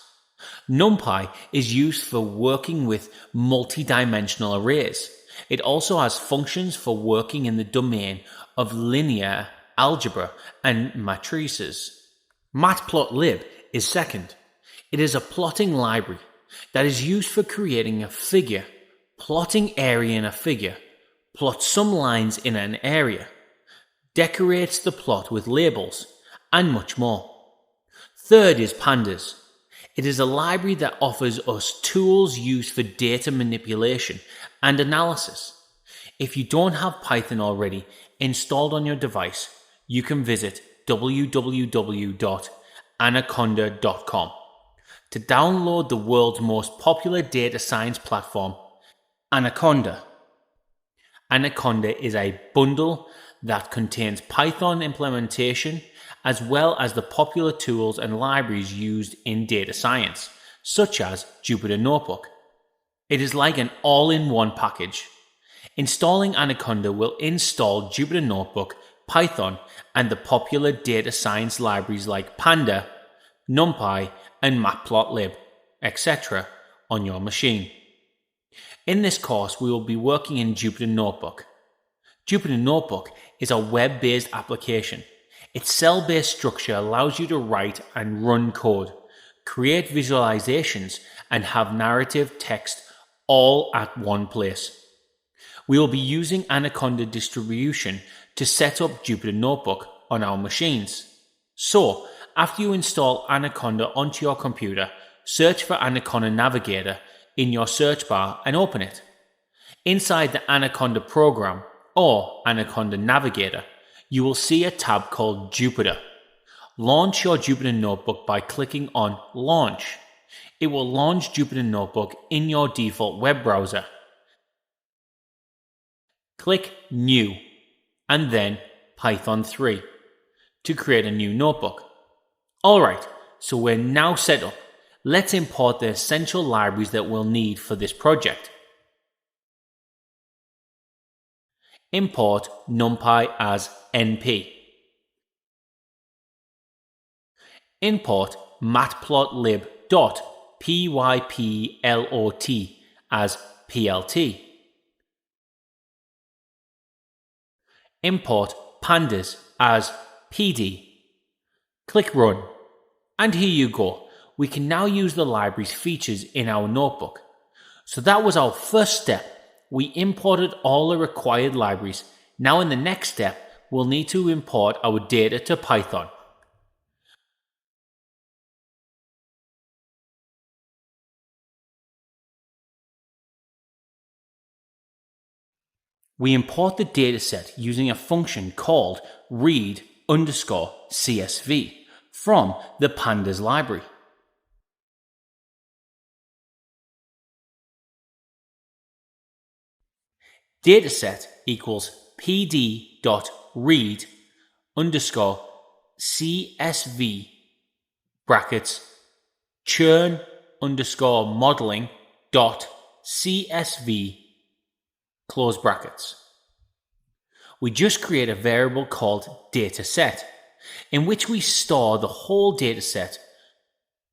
NumPy is used for working with multi-dimensional arrays. It also has functions for working in the domain of linear algebra and matrices. Matplotlib is second. It is a plotting library that is used for creating a figure, plotting area in a figure, plot some lines in an area, decorates the plot with labels, and much more. Third is Pandas. It is a library that offers us tools used for data manipulation and analysis. If you don't have Python already installed on your device, you can visit www.anaconda.com to download the world's most popular data science platform, Anaconda. Anaconda is a bundle that contains Python implementation as well as the popular tools and libraries used in data science, such as Jupyter Notebook. It is like an all-in-one package. Installing Anaconda will install Jupyter Notebook, Python, and the popular data science libraries like Panda, NumPy, and Matplotlib, etc. on your machine. In this course, we will be working in Jupyter Notebook. Jupyter Notebook is a web-based application. Its cell-based structure allows you to write and run code, create visualizations, and have narrative text all at one place. We will be using Anaconda distribution to set up Jupyter Notebook on our machines. So, after you install Anaconda onto your computer, search for Anaconda Navigator in your search bar and open it. Inside the Anaconda program, or Anaconda Navigator, you will see a tab called Jupyter. Launch your Jupyter Notebook by clicking on Launch. It will launch Jupyter Notebook in your default web browser. Click New, and then Python 3 to create a new notebook. Alright, so we're now set up. Let's import the essential libraries that we'll need for this project. Import NumPy as NP. Import matplotlib.pyplot as PLT. Import pandas as PD. Click Run. And here you go. We can now use the library's features in our notebook. So that was our first step. We imported all the required libraries. Now in the next step, we'll need to import our data to Python. We import the dataset using a function called read_CSV from the pandas library. Dataset equals pd.read_CSV brackets churn_modeling.csv close brackets. We just create a variable called dataset in which we store the whole dataset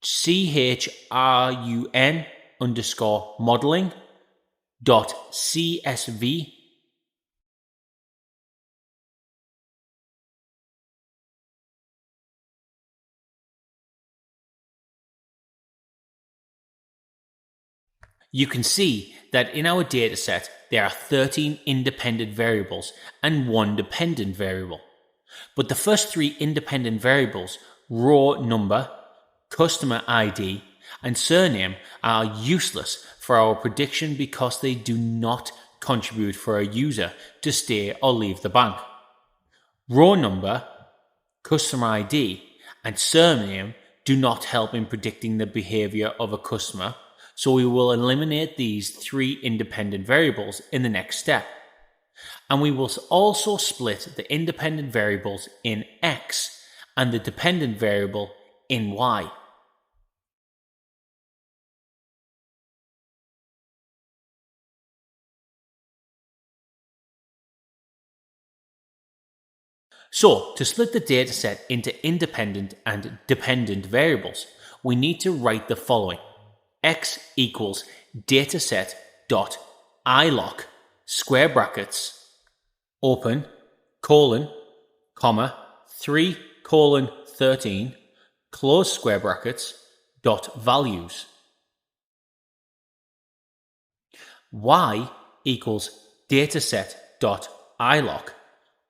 CHRUN_modeling.csv You can see that in our dataset there are 13 independent variables and one dependent variable. But the first 3 independent variables, row number, customer ID, and surname, are useless for our prediction because they do not contribute for a user to stay or leave the bank. Row number, customer ID, and surname do not help in predicting the behavior of a customer, so we will eliminate these 3 independent variables in the next step. And we will also split the independent variables in X and the dependent variable in y. So, to split the dataset into independent and dependent variables, we need to write the following. X equals dataset dot iloc square brackets open colon comma 3 colon 13 close square brackets dot values. Y equals dataset dot iloc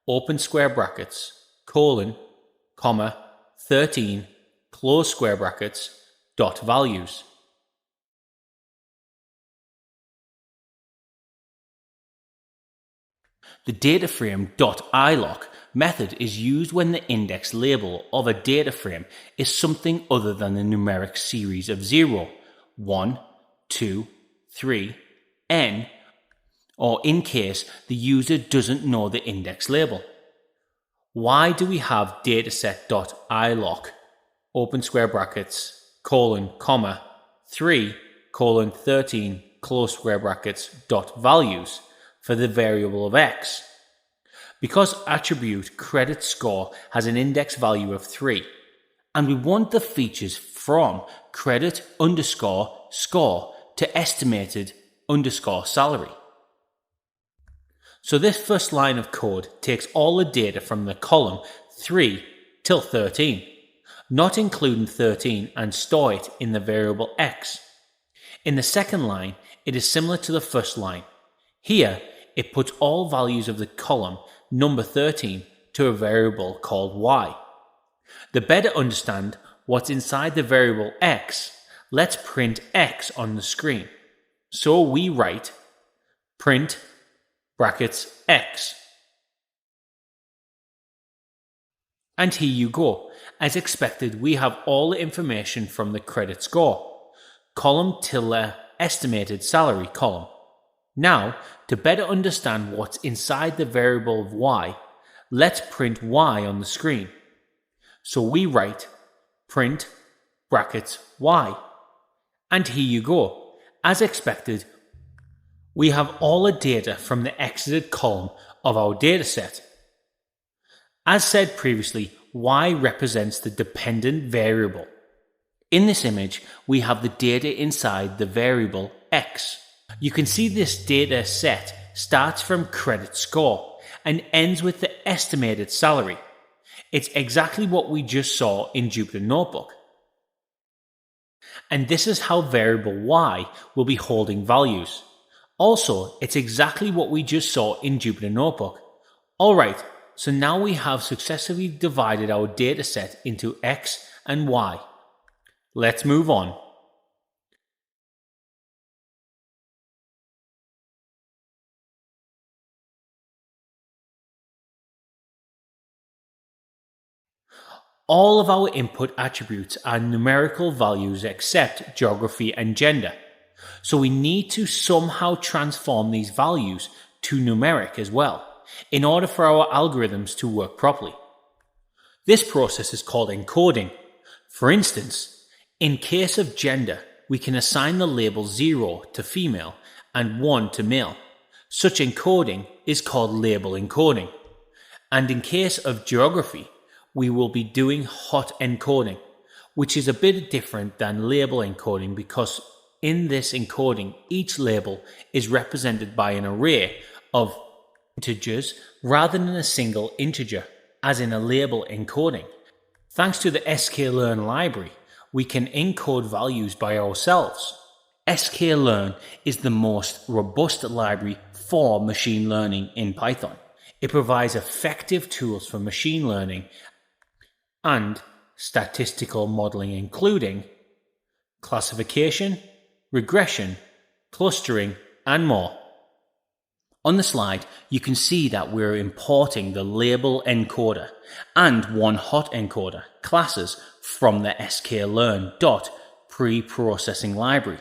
open square brackets colon comma 13 close square brackets dot values. The dataframe.iloc method is used when the index label of a data frame is something other than the numeric series of 0, 1, 2, 3, n, or in case the user doesn't know the index label. Why do we have dataset.iloc open square brackets colon comma 3 colon 13 close square brackets dot values for the variable of x? Because attribute credit score has an index value of 3, and we want the features from credit underscore score to estimated underscore salary. So this first line of code takes all the data from the column 3 till 13, not including 13, and store it in the variable x. In the second line, it is similar to the first line. Here, it puts all values of the column number 13 to a variable called y. To better understand what's inside the variable x, let's print x on the screen. So we write print brackets x. And here you go. As expected, we have all the information from the credit score, column till the estimated salary column. Now, to better understand what's inside the variable of y, let's print y on the screen. So we write print brackets y. And here you go. As expected, we have all the data from the exited column of our dataset. As said previously, y represents the dependent variable. In this image, we have the data inside the variable x. You can see this data set starts from credit score and ends with the estimated salary. It's exactly what we just saw in Jupyter Notebook. And this is how variable y will be holding values. Also, it's exactly what we just saw in Jupyter Notebook. Alright, so now we have successfully divided our dataset into x and y. Let's move on. All of our input attributes are numerical values except geography and gender. So we need to somehow transform these values to numeric as well, in order for our algorithms to work properly. This process is called encoding. For instance, in case of gender, we can assign the label 0 to female and 1 to male. Such encoding is called label encoding. And in case of geography, we will be doing hot encoding, which is a bit different than label encoding because in this encoding, each label is represented by an array of integers rather than a single integer, as in a label encoding. Thanks to the sklearn library, we can encode values by ourselves. sklearn is the most robust library for machine learning in Python. It provides effective tools for machine learning and statistical modeling, including classification, regression, clustering, and more. On the slide, you can see that we're importing the label encoder and one hot encoder classes from the sklearn.preprocessing library.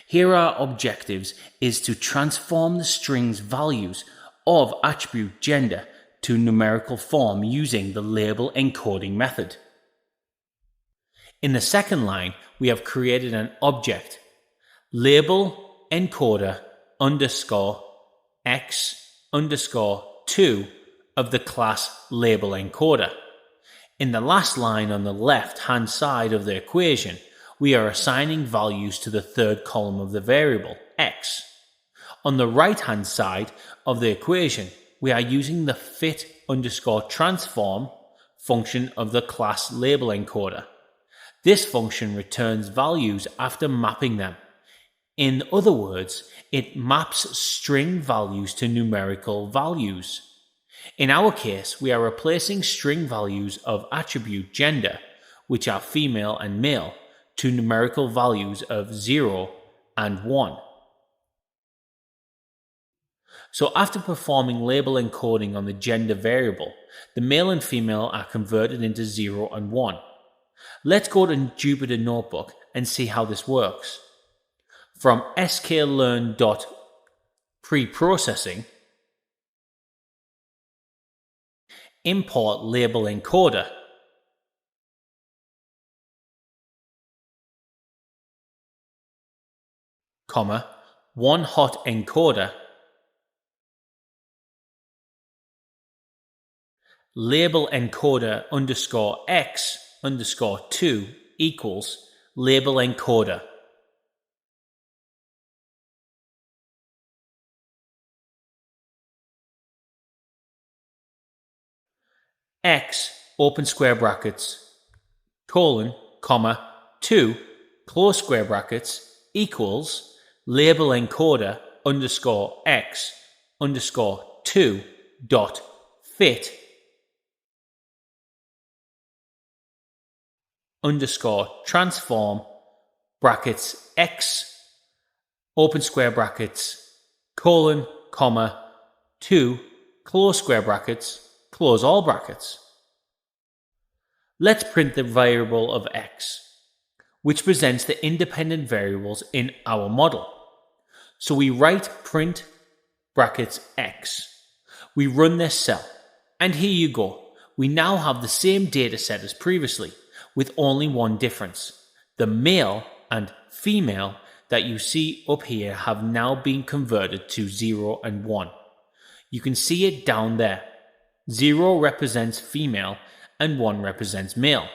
Here our objectives is to transform the string's values of attribute gender to numerical form using the label encoding method. In the second line, we have created an object, label encoder underscore x underscore 2 of the class label encoder. In the last line on the left-hand side of the equation, we are assigning values to the third column of the variable, x. On the right-hand side of the equation, we are using the fit underscore transform function of the class label encoder. This function returns values after mapping them. In other words, it maps string values to numerical values. In our case, we are replacing string values of attribute gender, which are female and male, to numerical values of 0 and 1. So after performing label encoding on the gender variable, the male and female are converted into 0 and 1. Let's go to Jupyter Notebook and see how this works. From sklearn.preprocessing, import label encoder, comma, one hot encoder, label encoder underscore x underscore 2 equals label encoder. X open square brackets colon comma 2 close square brackets equals label encoder underscore x underscore 2 dot fit underscore transform brackets x open square brackets colon comma 2 close square brackets close all brackets. Let's print the variable of x, which presents the independent variables in our model. So we write print brackets x. We run this cell, and here you go. We now have the same data set as previously, with only one difference. The male and female that you see up here have now been converted to 0 and 1. You can see it down there. 0 represents female and 1 represents male.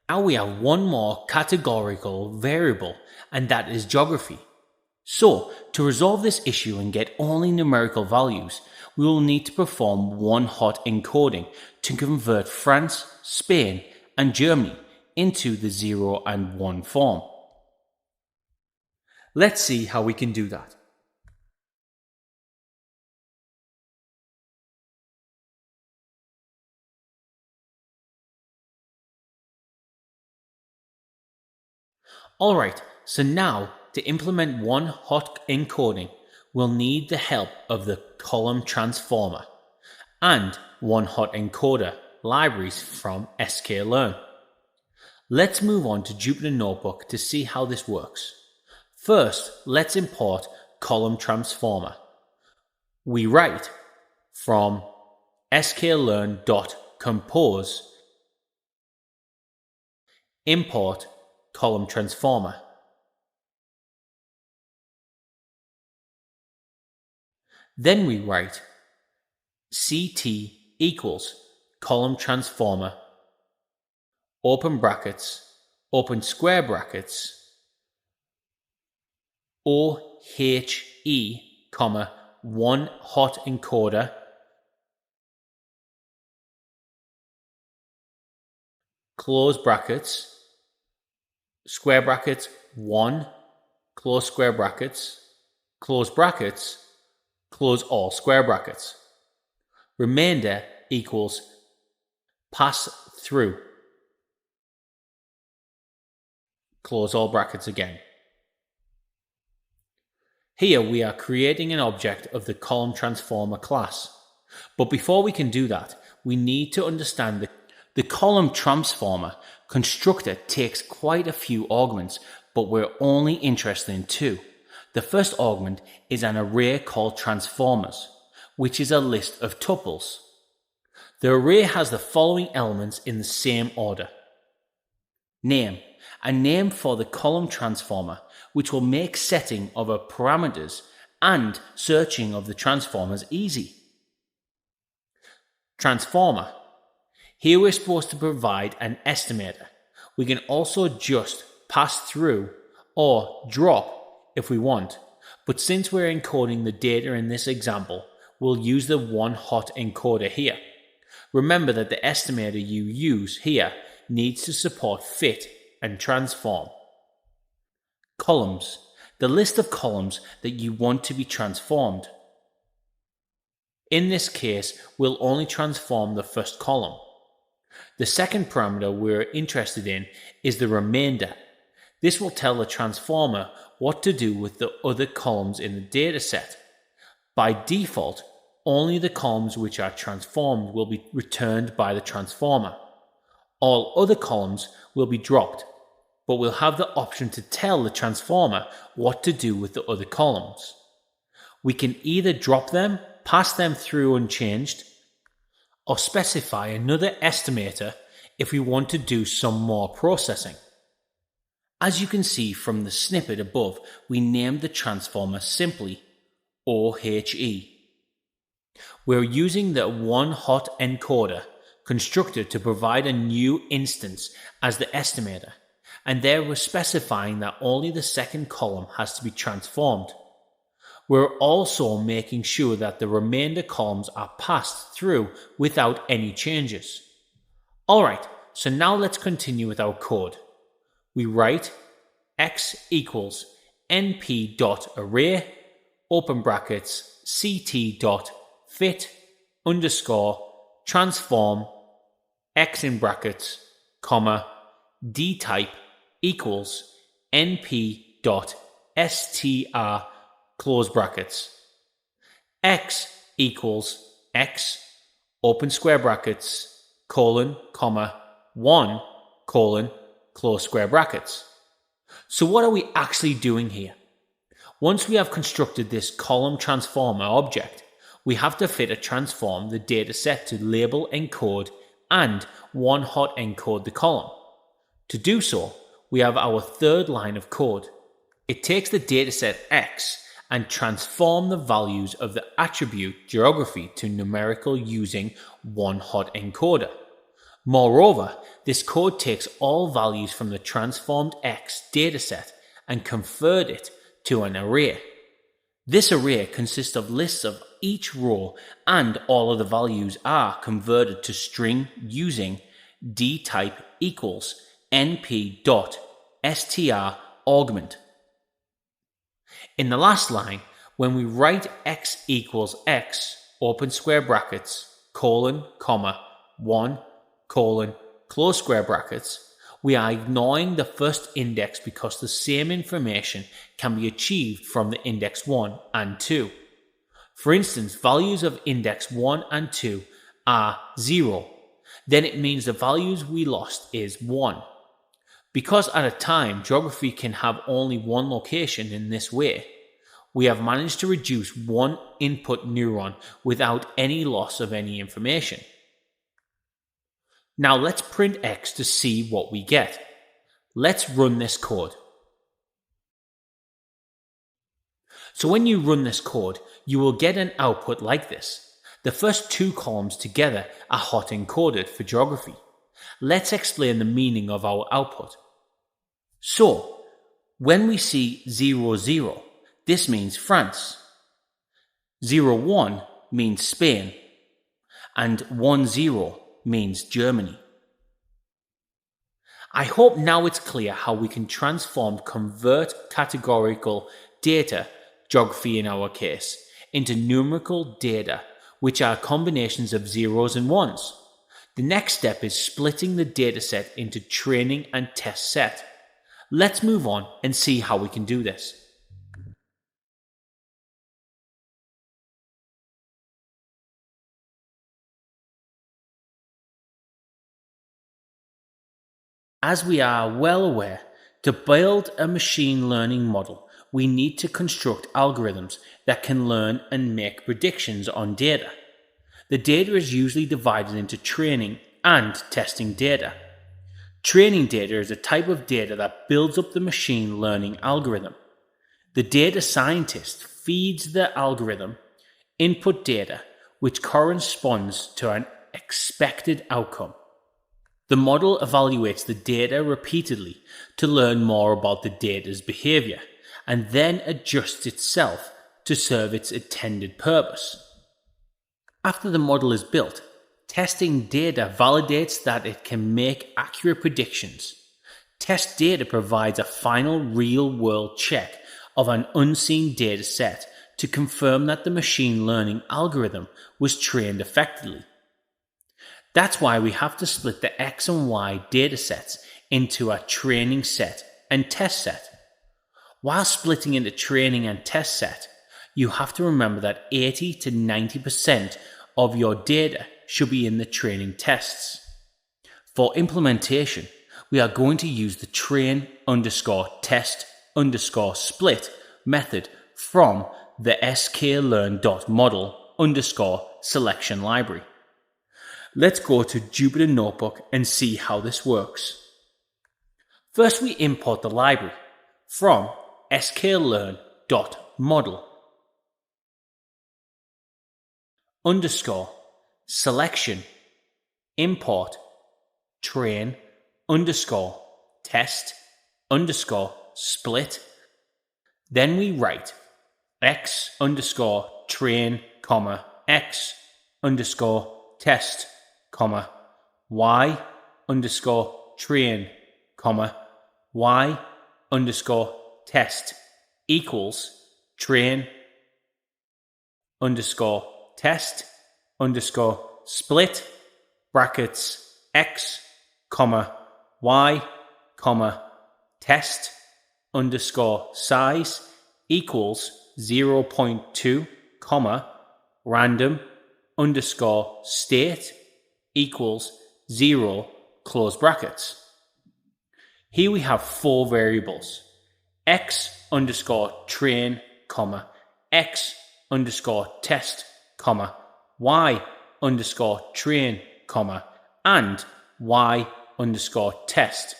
Now we have one more categorical variable, and that is geography. So, to resolve this issue and get only numerical values, we will need to perform one hot encoding to convert France, Spain, and Germany into the 0 and 1 form. Let's see how we can do that. Alright, so now to implement one hot encoding, we'll need the help of the column transformer and one hot encoder libraries from sklearn. Let's move on to Jupyter Notebook to see how this works. First, let's import column transformer. We write from sklearn.compose import column transformer. Then we write ct equals column transformer open brackets open square brackets OHE comma one hot encoder close brackets square brackets 1 close square brackets close brackets close all square brackets. Remainder equals pass through close all brackets again. Here we are creating an object of the column transformer class. But before we can do that, we need to understand the column transformer constructor takes quite a few arguments, but we're only interested in 2. The first argument is an array called transformers, which is a list of tuples. The array has the following elements in the same order. Name, a name for the column transformer, which will make setting of our parameters and searching of the transformers easy. Transformer. Here we're supposed to provide an estimator. We can also just pass through or drop if we want, but since we're encoding the data in this example, we'll use the one-hot encoder here. Remember that the estimator you use here needs to support fit and transform. Columns. The list of columns that you want to be transformed. In this case, we'll only transform the first column. The second parameter we're interested in is the remainder. This will tell the transformer what to do with the other columns in the dataset. By default, only the columns which are transformed will be returned by the transformer. All other columns will be dropped, but we'll have the option to tell the transformer what to do with the other columns. We can either drop them, pass them through unchanged, or specify another estimator if we want to do some more processing. As you can see from the snippet above, we named the transformer simply OHE. We're using the one-hot encoder constructor to provide a new instance as the estimator, and there we're specifying that only the second column has to be transformed. We're also making sure that the remainder columns are passed through without any changes. Alright, so now let's continue with our code. We write x equals np.array open brackets ct.fit underscore transform x in brackets comma dtype equals np.str close brackets. X equals x open square brackets colon comma 1 colon close square brackets. So what are we actually doing here? Once we have constructed this column transformer object, we have to fit a transform the dataset to label encode and one-hot encode the column. To do so, we have our third line of code. It takes the dataset X and transform the values of the attribute geography to numerical using one-hot encoder. Moreover, this code takes all values from the transformed X dataset and convert it to an array. This array consists of lists of each row, and all of the values are converted to string using dtype equals np.str augment. In the last line, when we write x equals x open square brackets colon comma 1 colon close square brackets, we are ignoring the first index because the same information can be achieved from the index 1 and 2. For instance, values of index 1 and 2 are 0. Then it means the values we lost is 1. Because at a time, geography can have only one location in this way, we have managed to reduce one input neuron without any loss of any information. Now let's print x to see what we get. Let's run this code. So when you run this code, you will get an output like this. The first two columns together are hot encoded for geography. Let's explain the meaning of our output. So, when we see 0, 0, this means France. 0, 1 means Spain. And 1, 0 means Germany. I hope now it's clear how we can convert categorical data, geography in our case, into numerical data, which are combinations of zeros and ones. The next step is splitting the dataset into training and test set. Let's move on and see how we can do this. As we are well aware, to build a machine learning model, we need to construct algorithms that can learn and make predictions on data. The data is usually divided into training and testing data. Training data is a type of data that builds up the machine learning algorithm. The data scientist feeds the algorithm input data which corresponds to an expected outcome. The model evaluates the data repeatedly to learn more about the data's behavior and then adjusts itself to serve its intended purpose. After the model is built, testing data validates that it can make accurate predictions. Test data provides a final real-world check of an unseen data set to confirm that the machine learning algorithm was trained effectively. That's why we have to split the X and Y datasets into a training set and test set. While splitting into training and test set, you have to remember that 80 to 90% of your data should be in the training tests. For implementation, we are going to use the train_test_split method from the sklearn.model_selection library. Let's go to Jupyter Notebook and see how this works. First, we import the library from sklearn.model_selection import train_test_split. Then we write x_train, x_test, y_train, y_test equals train_test_split brackets x, y, test underscore size equals 0.2, random underscore state equals 0, close brackets. Here we have four variables: x underscore train, x underscore test, y underscore train, and y underscore test.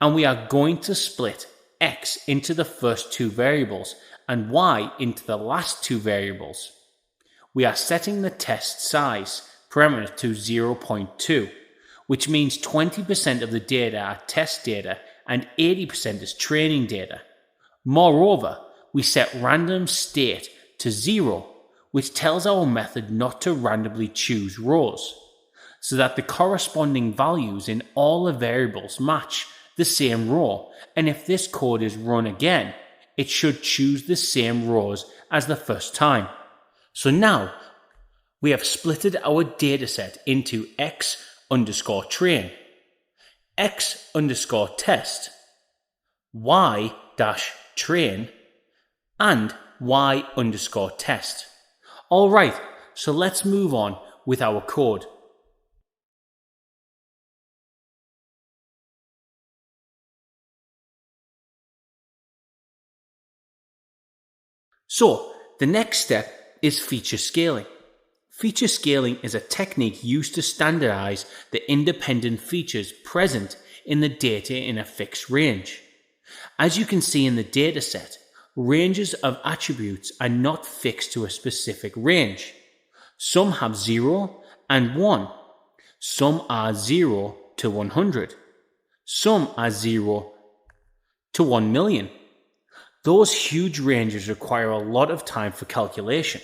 And we are going to split x into the first two variables and y into the last two variables. We are setting the test size parameter to 0.2, which means 20% of the data are test data and 80% is training data. Moreover, we set random state to 0, which tells our method not to randomly choose rows, so that the corresponding values in all the variables match the same row, and if this code is run again, it should choose the same rows as the first time. So now, we have splitted our dataset into x underscore train, x underscore test, y dash train, and y underscore test. Alright, so let's move on with our code. So, the next step is feature scaling. Feature scaling is a technique used to standardize the independent features present in the data in a fixed range. As you can see in the dataset, ranges of attributes are not fixed to a specific range. Some have 0 and 1. Some are 0 to 100. Some are 0 to 1 million. Those huge ranges require a lot of time for calculation.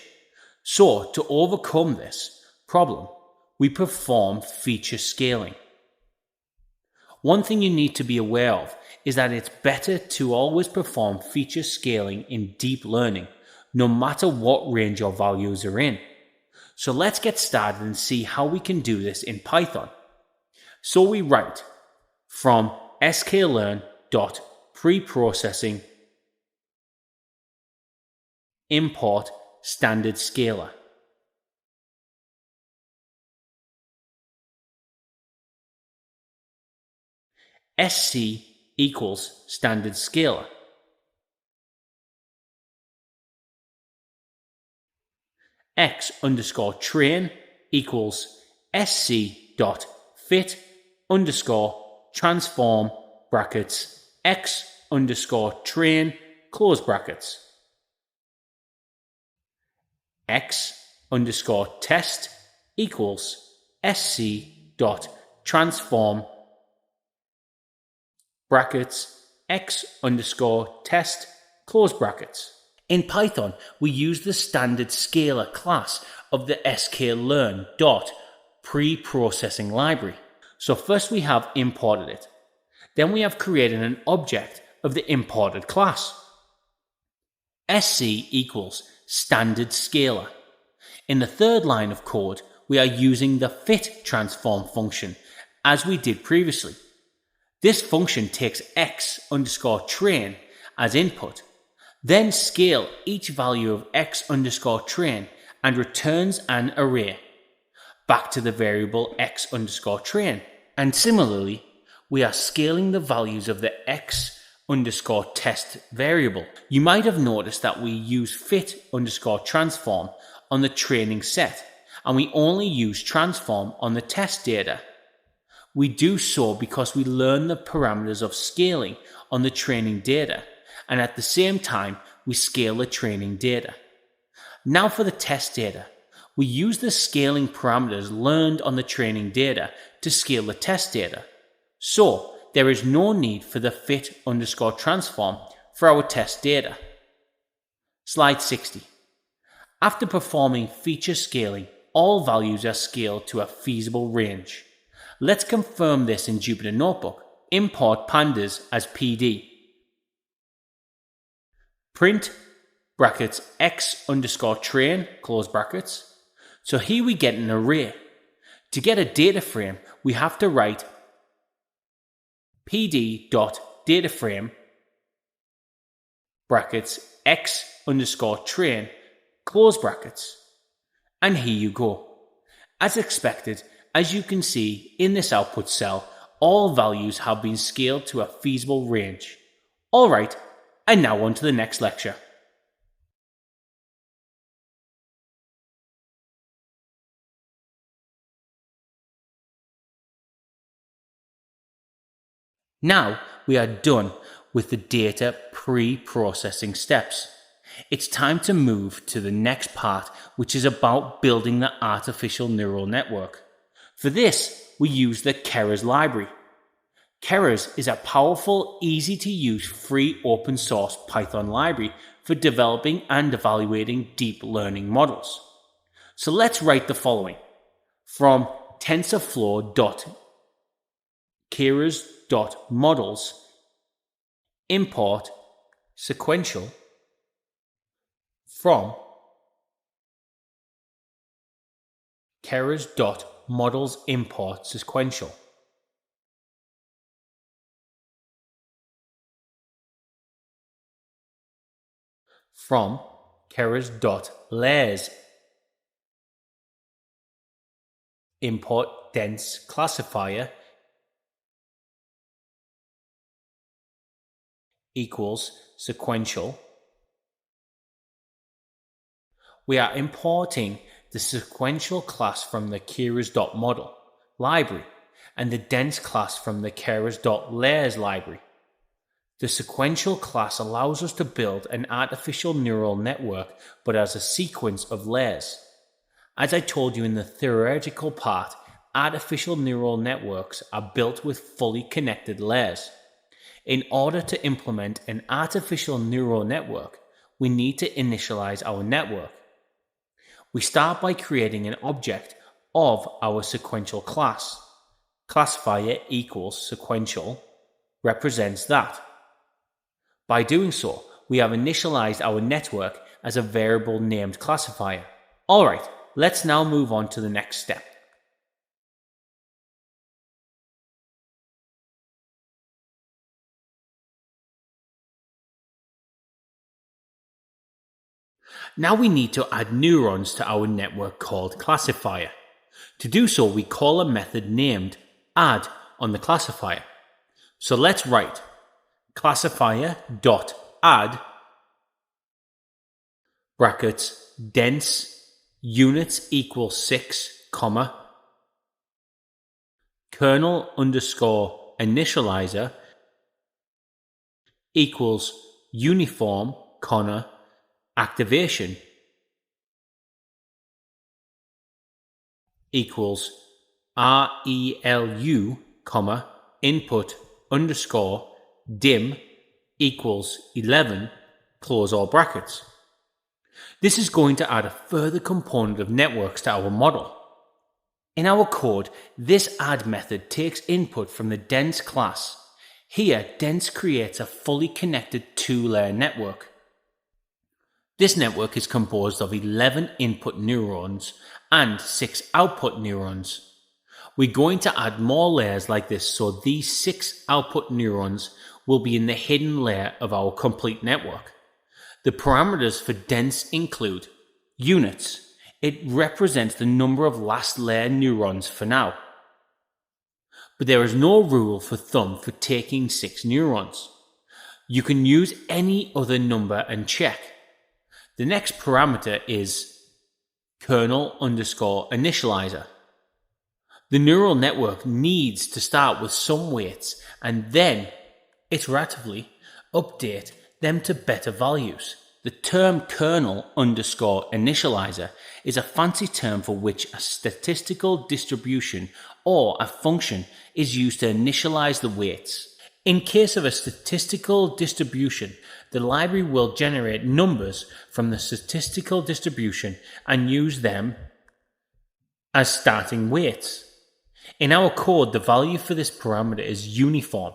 So, to overcome this problem, we perform feature scaling. One thing you need to be aware of is that it's better to always perform feature scaling in deep learning, no matter what range your values are in. So let's get started and see how we can do this in Python. So we write from sklearn.preprocessing import standard scaler. SC equals standard scaler. x underscore train equals sc.fit underscore transform brackets x underscore train close brackets x underscore test equals sc.transform brackets x underscore test close brackets. In Python, we use the standard scalar class of the sklearn dot pre-processing library. So first we have imported it. Then we have created an object of the imported class. sc equals standard scalar. In the third line of code, we are using the fit transform function as we did previously. This function takes x underscore train as input, then scale each value of x underscore train and returns an array back to the variable x underscore train. And similarly, we are scaling the values of the x underscore test variable. You might have noticed that we use fit underscore transform on the training set, and we only use transform on the test data. We do so because we learn the parameters of scaling on the training data, and at the same time, we scale the training data. Now for the test data. We use the scaling parameters learned on the training data to scale the test data. So, there is no need for the fit underscore transform for our test data. Slide 60. After performing feature scaling, all values are scaled to a feasible range. Let's confirm this in Jupyter Notebook. Import pandas as PD. Print brackets x underscore train close brackets. So here we get an array. To get a data frame, we have to write pd.dataframe brackets x underscore train close brackets. And here you go. As expected, as you can see in this output cell, all values have been scaled to a feasible range. Alright, and now on to the next lecture. Now we are done with the data pre-processing steps. It's time to move to the next part, which is about building the artificial neural network. For this, we use the Keras library. Keras is a powerful, easy-to-use, free open-source Python library for developing and evaluating deep learning models. So let's write the following. From Tensorflow.Keras.models, import sequential from Keras.models import sequential. From Keras.layers import dense classifier equals sequential. We are importing the sequential class from the Keras.model library and the dense class from the Keras.layers library. The sequential class allows us to build an artificial neural network but as a sequence of layers. As I told you in the theoretical part, artificial neural networks are built with fully connected layers. In order to implement an artificial neural network, we need to initialize our network. We start by creating an object of our sequential class. Classifier equals sequential represents that. By doing so, we have initialized our network as a variable named classifier. Alright, let's now move on to the next step. Now we need to add neurons to our network called classifier. To do so, we call a method named add on the classifier. So let's write classifier.add brackets dense units equals 6, comma, kernel underscore initializer equals uniform, comma, activation equals RELU, comma, input underscore dim equals 11, close all brackets. This is going to add a further component of networks to our model. In our code, this add method takes input from the dense class. Here, dense creates a fully connected two-layer network. This network is composed of 11 input neurons and 6 output neurons. We're going to add more layers like this, so these 6 output neurons will be in the hidden layer of our complete network. The parameters for dense include units. It represents the number of last layer neurons for now. But there is no rule for thumb for taking 6 neurons. You can use any other number and check. The next parameter is kernel underscore initializer. The neural network needs to start with some weights and then iteratively update them to better values. The term kernel underscore initializer is a fancy term for which a statistical distribution or a function is used to initialize the weights. In case of a statistical distribution, the library will generate numbers from the statistical distribution and use them as starting weights. In our code, the value for this parameter is uniform.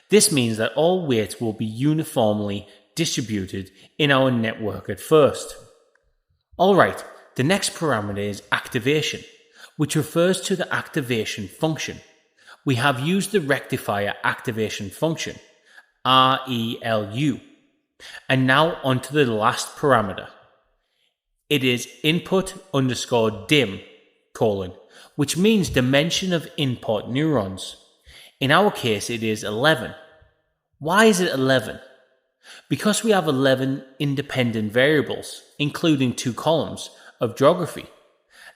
This means that all weights will be uniformly distributed in our network at first. Alright, the next parameter is activation, which refers to the activation function. We have used the rectifier activation function, RELU. And now onto the last parameter. It is input underscore dim, colon, which means dimension of input neurons. In our case, it is 11. Why is it 11? Because we have 11 independent variables, including 2 columns of geography.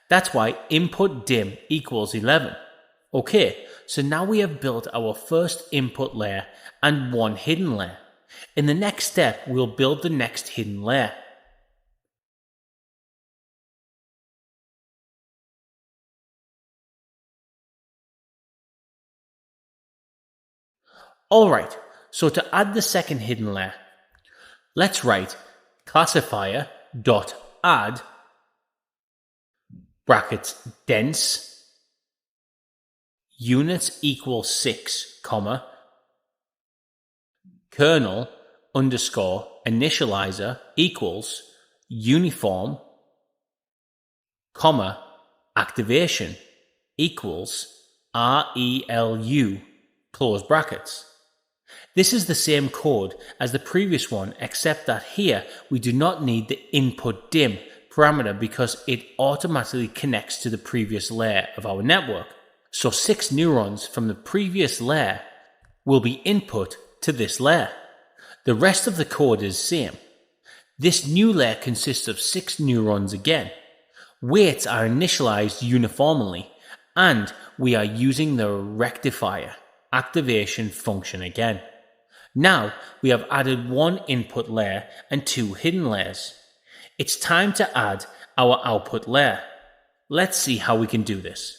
That's why input dim equals 11. Okay, so now we have built our first input layer and one hidden layer. In the next step, we'll build the next hidden layer. Alright, so to add the second hidden layer, let's write classifier.add brackets dense units equals 6, comma, kernel underscore initializer equals uniform, comma, activation equals RELU, close brackets. This is the same code as the previous one, except that here we do not need the input dim parameter because it automatically connects to the previous layer of our network. So 6 neurons from the previous layer will be input to this layer. The rest of the code is the same. This new layer consists of 6 neurons again. Weights are initialized uniformly, and we are using the rectifier activation function again. Now we have added 1 input layer and 2 hidden layers. It's time to add our output layer. Let's see how we can do this.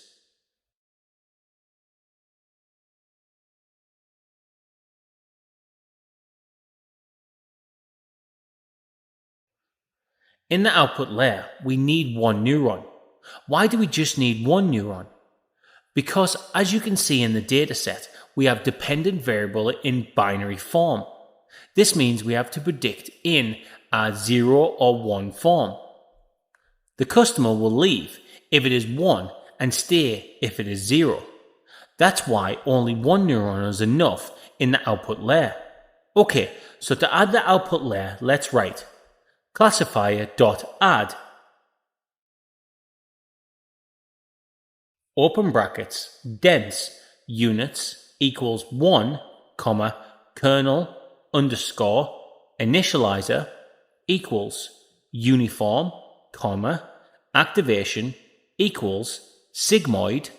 In the output layer, we need 1 neuron. Why do we just need 1 neuron? Because as you can see in the dataset, we have dependent variable in binary form. This means we have to predict in a 0 or 1 form. The customer will leave if it is 1 and stay if it is 0. That's why only 1 neuron is enough in the output layer. Okay, so to add the output layer, let's write classifier.add open brackets dense units equals 1, comma, kernel underscore initializer equals uniform, comma, activation equals sigmoid,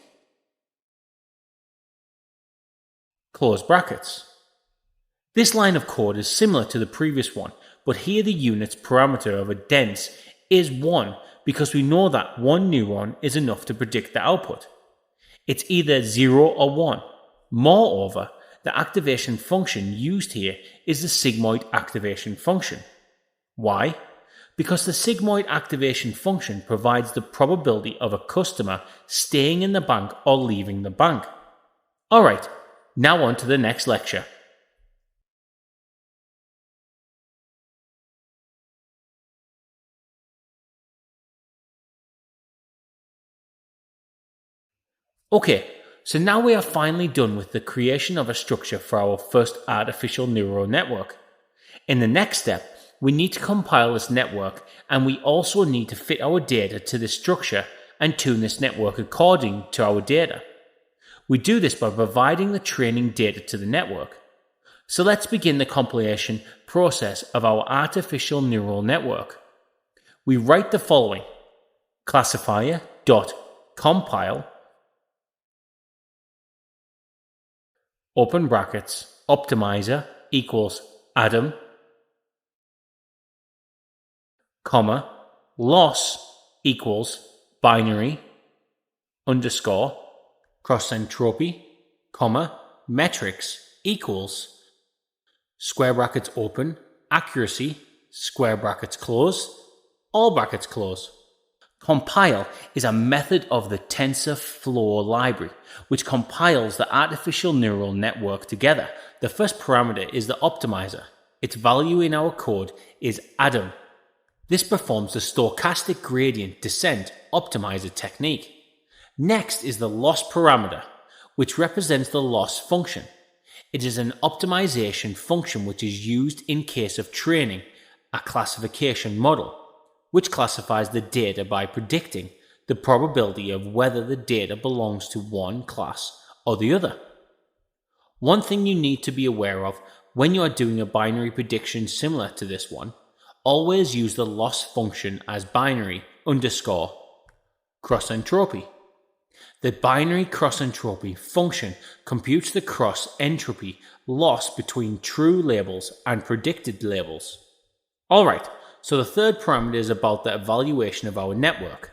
close brackets. This line of code is similar to the previous one, but here the units parameter of a dense is 1 because we know that one neuron is enough to predict the output. It's either 0 or 1. Moreover, the activation function used here is the sigmoid activation function. Why? Because the sigmoid activation function provides the probability of a customer staying in the bank or leaving the bank. Alright, now on to the next lecture. Okay, so now we are finally done with the creation of a structure for our first artificial neural network. In the next step, we need to compile this network, and we also need to fit our data to this structure and tune this network according to our data. We do this by providing the training data to the network. So let's begin the compilation process of our artificial neural network. We write the following: classifier.compile open brackets optimizer equals Adam, comma, loss equals binary underscore cross entropy, comma, metrics equals square brackets open accuracy square brackets close all brackets close. Compile is a method of the Tensorflow library which compiles the artificial neural network together. The first parameter is the optimizer. Its value in our code is Adam. This performs the stochastic gradient descent optimizer technique. Next is the loss parameter, which represents the loss function. It is an optimization function which is used in case of training a classification model, which classifies the data by predicting the probability of whether the data belongs to one class or the other. One thing you need to be aware of when you are doing a binary prediction similar to this one, always use the loss function as binary underscore cross entropy. The binary cross entropy function computes the cross entropy loss between true labels and predicted labels. Alright, so the third parameter is about the evaluation of our network.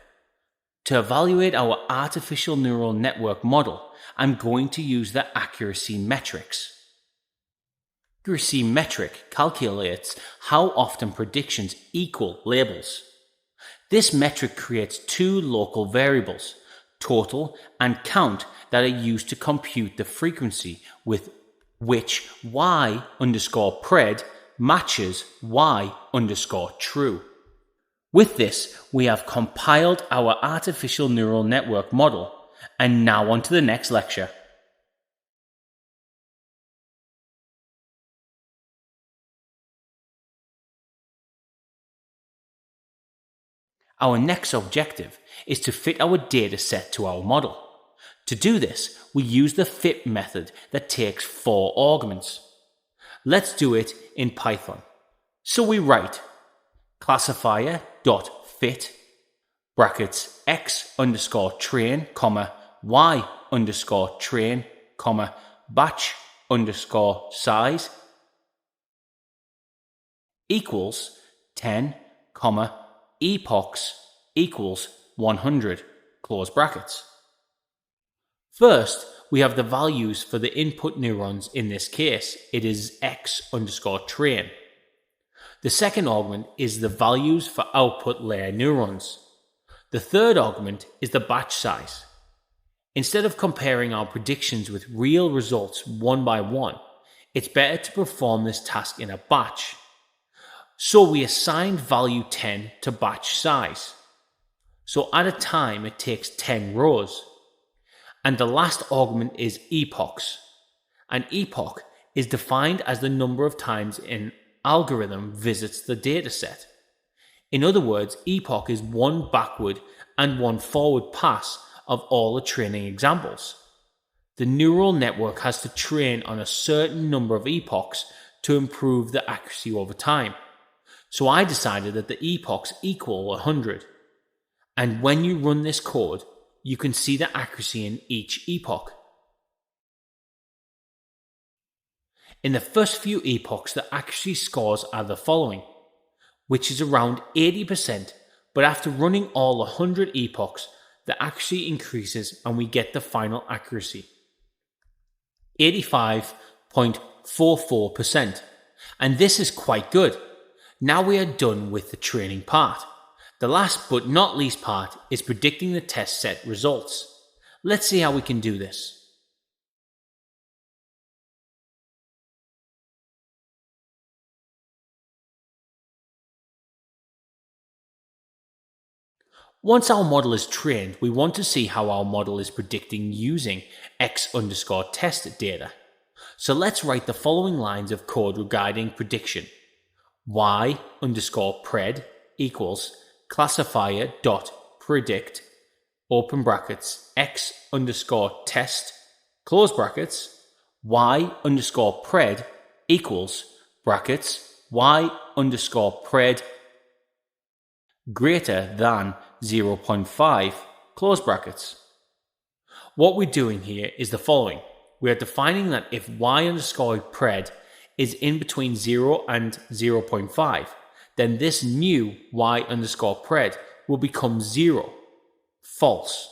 To evaluate our artificial neural network model, I'm going to use the accuracy metrics. Accuracy metric calculates how often predictions equal labels. This metric creates two local variables, total and count, that are used to compute the frequency with which y underscore pred matches y underscore true. With this, we have compiled our artificial neural network model, and now on to the next lecture. Our next objective is to fit our data set to our model. To do this, we use the fit method that takes 4 arguments. Let's do it in Python. So we write classifier.fit brackets x underscore train, comma, y underscore train, comma, batch underscore size equals 10, comma, epochs equals 100, close brackets. First, we have the values for the input neurons. In this case, it is x underscore train. The second argument is the values for output layer neurons. The third argument is the batch size. Instead of comparing our predictions with real results one by one, it's better to perform this task in a batch. So we assigned value 10 to batch size. So at a time it takes 10 rows. And the last argument is epochs. An epoch is defined as the number of times an algorithm visits the dataset. In other words, epoch is one backward and one forward pass of all the training examples. The neural network has to train on a certain number of epochs to improve the accuracy over time. So I decided that the epochs equal 100. And when you run this code, you can see the accuracy in each epoch. In the first few epochs, the accuracy scores are the following, which is around 80%, but after running all 100 epochs, the accuracy increases and we get the final accuracy, 85.44%. And this is quite good. Now we are done with the training part. The last but not least part is predicting the test set results. Let's see how we can do this. Once our model is trained, we want to see how our model is predicting using x_test data. So let's write the following lines of code regarding prediction. y_pred equals classifier.predict open brackets x_test close brackets y_pred equals brackets y_pred greater than 0.5 close brackets. What we're doing here is the following. We are defining that if y_pred is in between 0 and 0.5, then this new y_pred will become 0, false.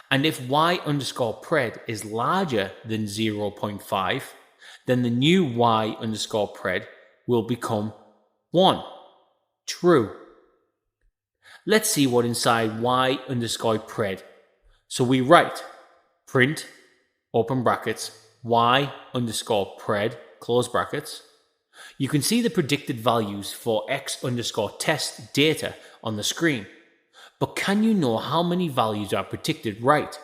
And if y_pred is larger than 0.5, then the new y_pred will become 1, true. Let's see what inside y_pred. So we write print open brackets y_pred close brackets. You can see the predicted values for x_test data on the screen. But can you know how many values are predicted right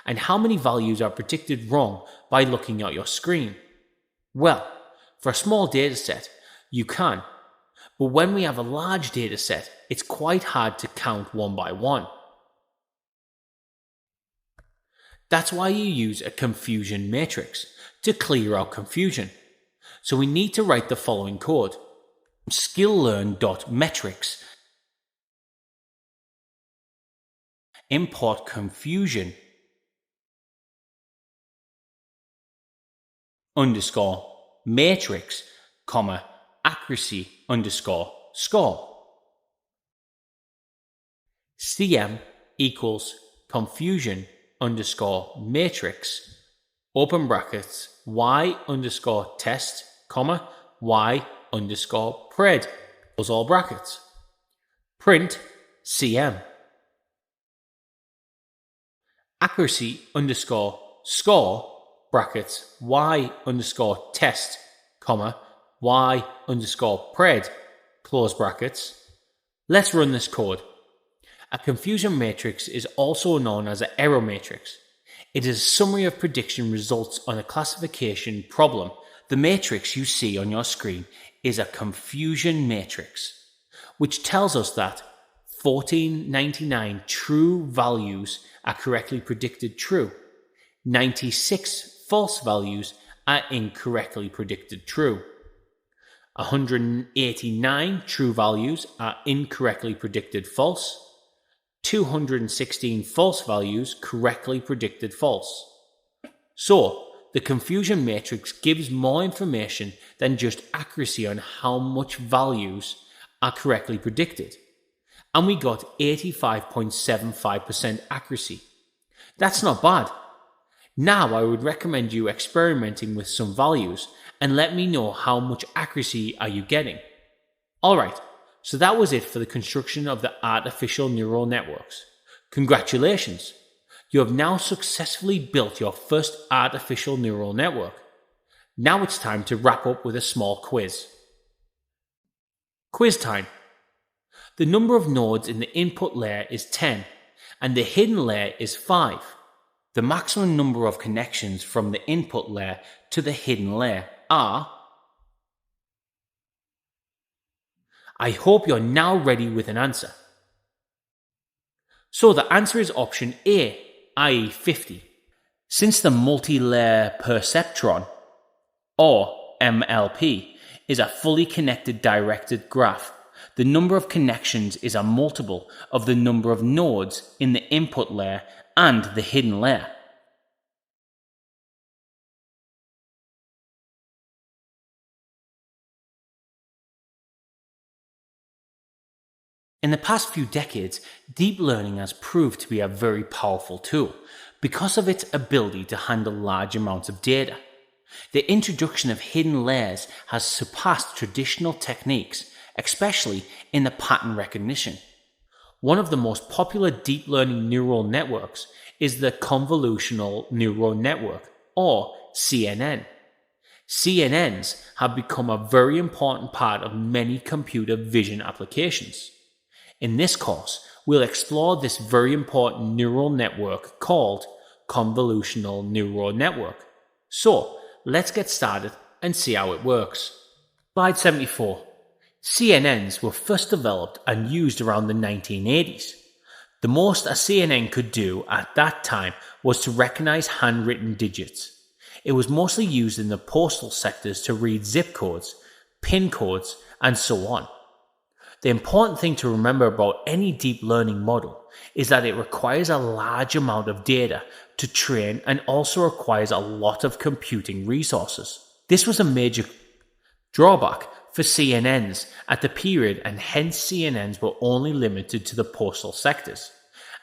and how many values are predicted wrong by looking at your screen? Well, for a small data set, you can. But when we have a large data set, it's quite hard to count one by one. That's why you use a confusion matrix to clear out confusion. So we need to write the following code. skilllearn.metrics import confusion _matrix, accuracy _score. CM equals confusion _matrix open brackets y_test, y_pred close all brackets. Print CM. Accuracy _score brackets y_test, y_pred close brackets. Let's run this code. A confusion matrix is also known as an error matrix. It is a summary of prediction results on a classification problem. The matrix you see on your screen is a confusion matrix, which tells us that 1499 true values are correctly predicted true, 96 false values are incorrectly predicted true, 189 true values are incorrectly predicted false, 216 false values correctly predicted false. So, the confusion matrix gives more information than just accuracy on how much values are correctly predicted. And we got 85.75% accuracy. That's not bad. Now I would recommend you experimenting with some values and let me know how much accuracy are you getting. Alright, so that was it for the construction of the artificial neural networks. Congratulations! You have now successfully built your first artificial neural network. Now it's time to wrap up with a small quiz. Quiz time. The number of nodes in the input layer is 10 and the hidden layer is 5. The maximum number of connections from the input layer to the hidden layer are... I hope you're now ready with an answer. So the answer is option A, i.e. 50. Since the multi-layer perceptron, or MLP, is a fully connected directed graph the number of connections is a multiple of the number of nodes in the input layer and the hidden layer. In the past few decades, deep learning has proved to be a very powerful tool because of its ability to handle large amounts of data. The introduction of hidden layers has surpassed traditional techniques, especially in the pattern recognition. One of the most popular deep learning neural networks is the convolutional neural network, or CNN. CNNs have become a very important part of many computer vision applications. In this course, we'll explore this very important neural network called convolutional neural network. So, let's get started and see how it works. Slide 74. CNNs were first developed and used around the 1980s. The most a CNN could do at that time was to recognize handwritten digits. It was mostly used in the postal sectors to read zip codes, PIN codes, and so on. The important thing to remember about any deep learning model is that it requires a large amount of data to train and also requires a lot of computing resources. This was a major drawback for CNNs at the period, and hence CNNs were only limited to the postal sectors,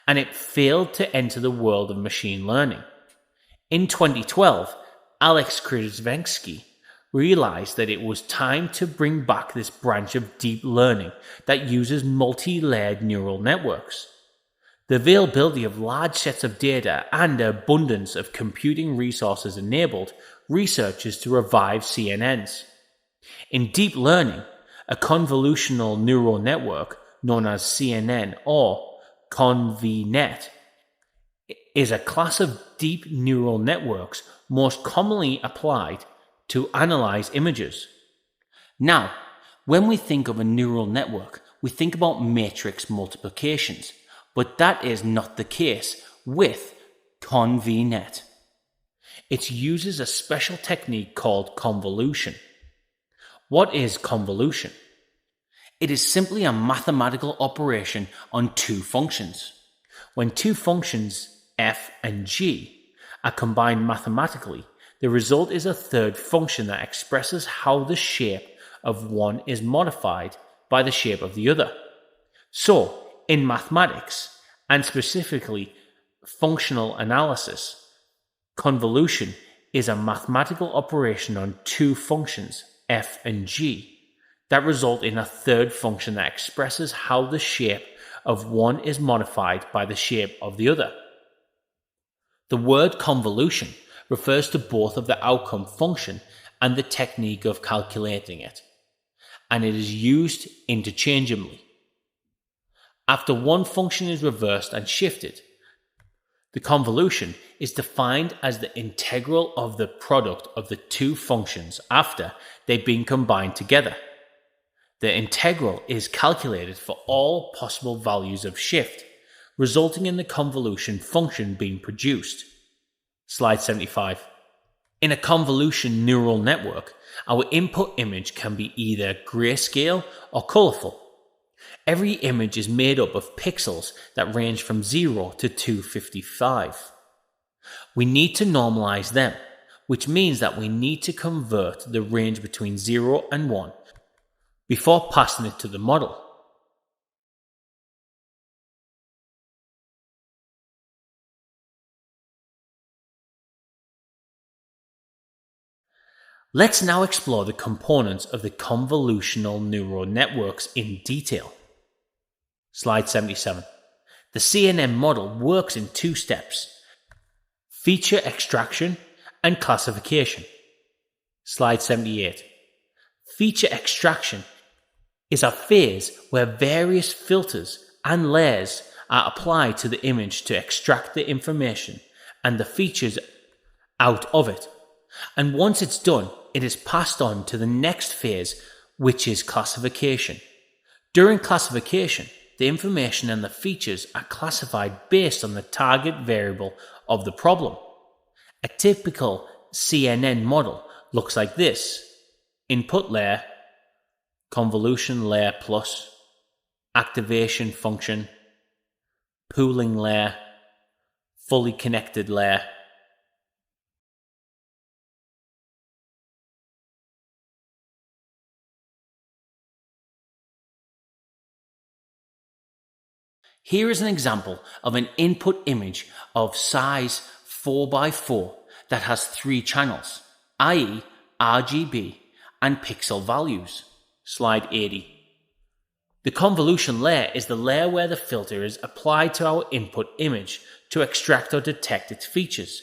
and it failed to enter the world of machine learning. In 2012, Alex Krzyzewski realized that it was time to bring back this branch of deep learning that uses multi-layered neural networks. The availability of large sets of data and the abundance of computing resources enabled researchers to revive CNNs. In deep learning, a convolutional neural network, known as CNN or ConvNet, is a class of deep neural networks most commonly applied to analyze images. Now, when we think of a neural network, we think about matrix multiplications, but that is not the case with ConvNet. It uses a special technique called convolution. What is convolution? It is simply a mathematical operation on two functions. When two functions, f and g, are combined mathematically, the result is a third function that expresses how the shape of one is modified by the shape of the other. So, in mathematics, and specifically functional analysis, convolution is a mathematical operation on two functions, f and g, that result in a third function that expresses how the shape of one is modified by the shape of the other. The word convolution refers to both of the outcome function and the technique of calculating it, and it is used interchangeably. After one function is reversed and shifted, the convolution is defined as the integral of the product of the two functions after they've been combined together. The integral is calculated for all possible values of shift, resulting in the convolution function being produced. Slide 75. In a convolution neural network, our input image can be either grayscale or colorful. Every image is made up of pixels that range from 0 to 255. We need to normalize them, which means that we need to convert the range between 0 and 1 before passing it to the model. Let's now explore the components of the convolutional neural networks in detail. Slide 77. The CNN model works in two steps: feature extraction and classification. Slide 78. Feature extraction is a phase where various filters and layers are applied to the image to extract the information and the features out of it. And once it's done, it is passed on to the next phase, which is classification. During classification, the information and the features are classified based on the target variable of the problem. A typical CNN model looks like this: input layer, convolution layer plus, activation function, pooling layer, fully connected layer. Here is an example of an input image of size 4 by 4 that has 3 channels, i.e. RGB and pixel values. Slide 80. The convolution layer is the layer where the filter is applied to our input image to extract or detect its features.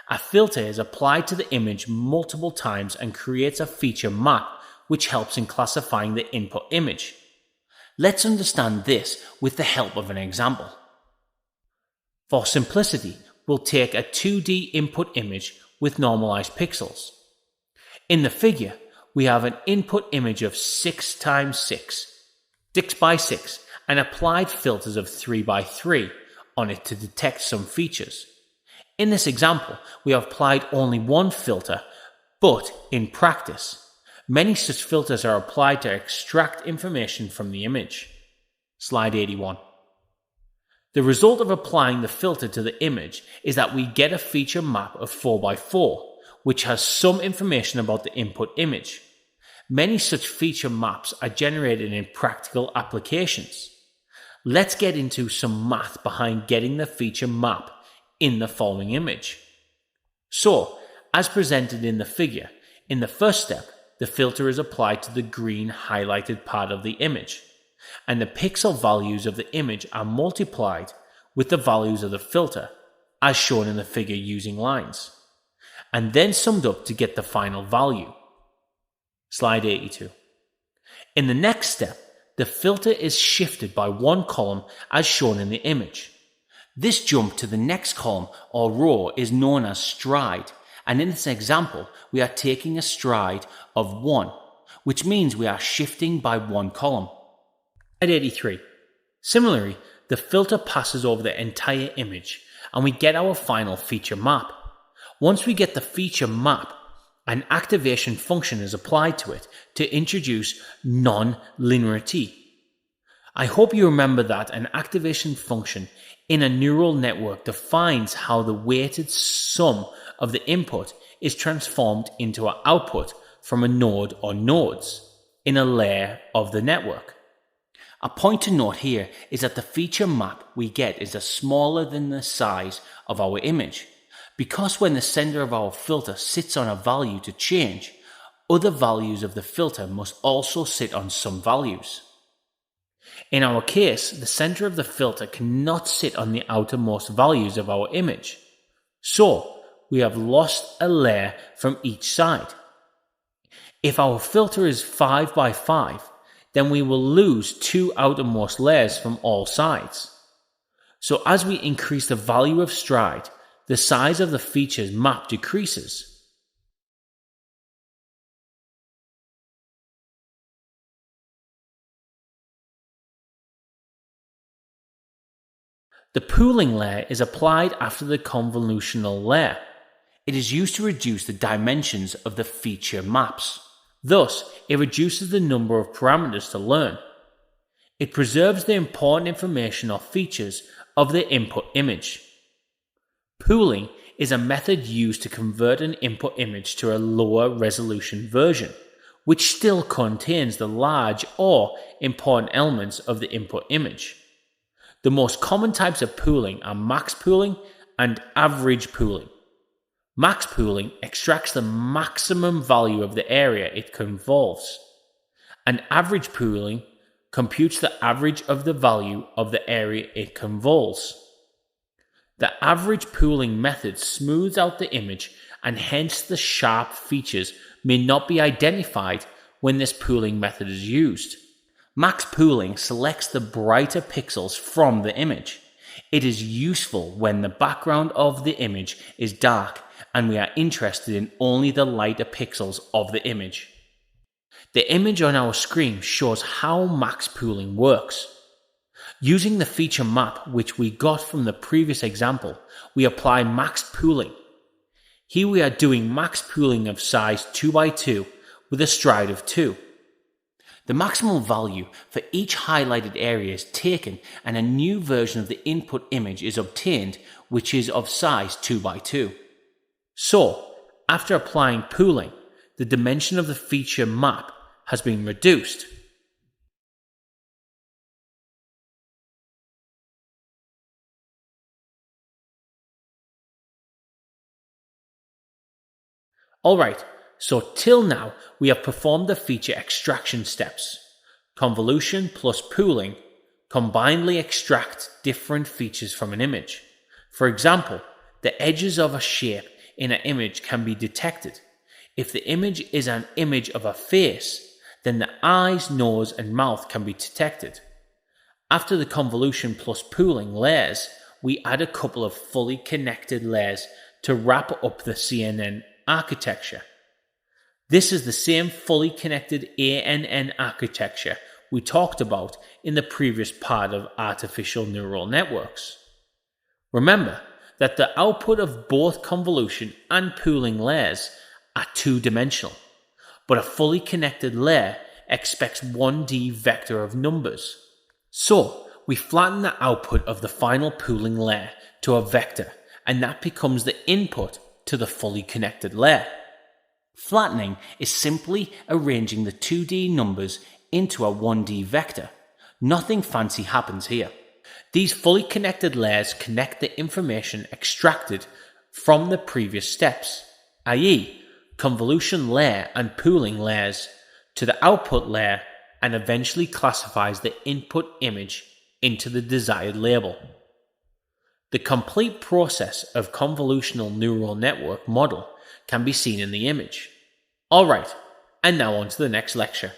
A filter is applied to the image multiple times and creates a feature map which helps in classifying the input image. Let's understand this with the help of an example. For simplicity, we'll take a 2D input image with normalized pixels. In the figure, we have an input image of 6 times 6, 6 by 6, and applied filters of 3 by 3 on it to detect some features. In this example, we have applied only one filter, but in practice, many such filters are applied to extract information from the image. Slide 81. The result of applying the filter to the image is that we get a feature map of 4 by 4, which has some information about the input image. Many such feature maps are generated in practical applications. Let's get into some math behind getting the feature map in the following image. So, as presented in the figure, in the first step, the filter is applied to the green highlighted part of the image, and the pixel values of the image are multiplied with the values of the filter, as shown in the figure using lines, and then summed up to get the final value. Slide 82. In the next step, the filter is shifted by one column as shown in the image. This jump to the next column or row is known as stride, and in this example, we are taking a stride of 1, which means we are shifting by one column. At 83. Similarly, the filter passes over the entire image, and we get our final feature map. Once we get the feature map, an activation function is applied to it to introduce non-linearity. I hope you remember that an activation function in a neural network defines how the weighted sum of the input is transformed into an output from a node or nodes in a layer of the network. A point to note here is that the feature map we get is smaller than the size of our image, because when the center of our filter sits on a value to change, other values of the filter must also sit on some values. In our case, the center of the filter cannot sit on the outermost values of our image, so we have lost a layer from each side. If our filter is 5 by 5, then we will lose 2 outermost layers from all sides. So as we increase the value of stride, the size of the feature's map decreases. The pooling layer is applied after the convolutional layer. It is used to reduce the dimensions of the feature maps. Thus, it reduces the number of parameters to learn. It preserves the important information or features of the input image. Pooling is a method used to convert an input image to a lower resolution version, which still contains the large or important elements of the input image. The most common types of pooling are max pooling and average pooling. Max pooling extracts the maximum value of the area it convolves, and average pooling computes the average of the value of the area it convolves. The average pooling method smooths out the image, and hence the sharp features may not be identified when this pooling method is used. Max pooling selects the brighter pixels from the image. It is useful when the background of the image is dark and we are interested in only the lighter pixels of the image. The image on our screen shows how max pooling works. Using the feature map which we got from the previous example, we apply max pooling. Here we are doing max pooling of size 2 by 2 with a stride of 2. The maximal value for each highlighted area is taken and a new version of the input image is obtained, which is of size 2 by 2. So, after applying pooling, the dimension of the feature map has been reduced. Alright, so till now we have performed the feature extraction steps. Convolution plus pooling combinedly extract different features from an image. For example, the edges of a shape in an image can be detected. If the image is an image of a face, then the eyes, nose, and mouth can be detected. After the convolution plus pooling layers, we add a couple of fully connected layers to wrap up the CNN architecture. This is the same fully connected ANN architecture we talked about in the previous part of artificial neural networks. Remember that the output of both convolution and pooling layers are two-dimensional, but a fully connected layer expects 1D vector of numbers. So, we flatten the output of the final pooling layer to a vector, and that becomes the input to the fully connected layer. Flattening is simply arranging the 2D numbers into a 1D vector. Nothing fancy happens here. These fully connected layers connect the information extracted from the previous steps, i.e., convolution layer and pooling layers, to the output layer and eventually classifies the input image into the desired label. The complete process of convolutional neural network model can be seen in the image. Alright, and now on to the next lecture.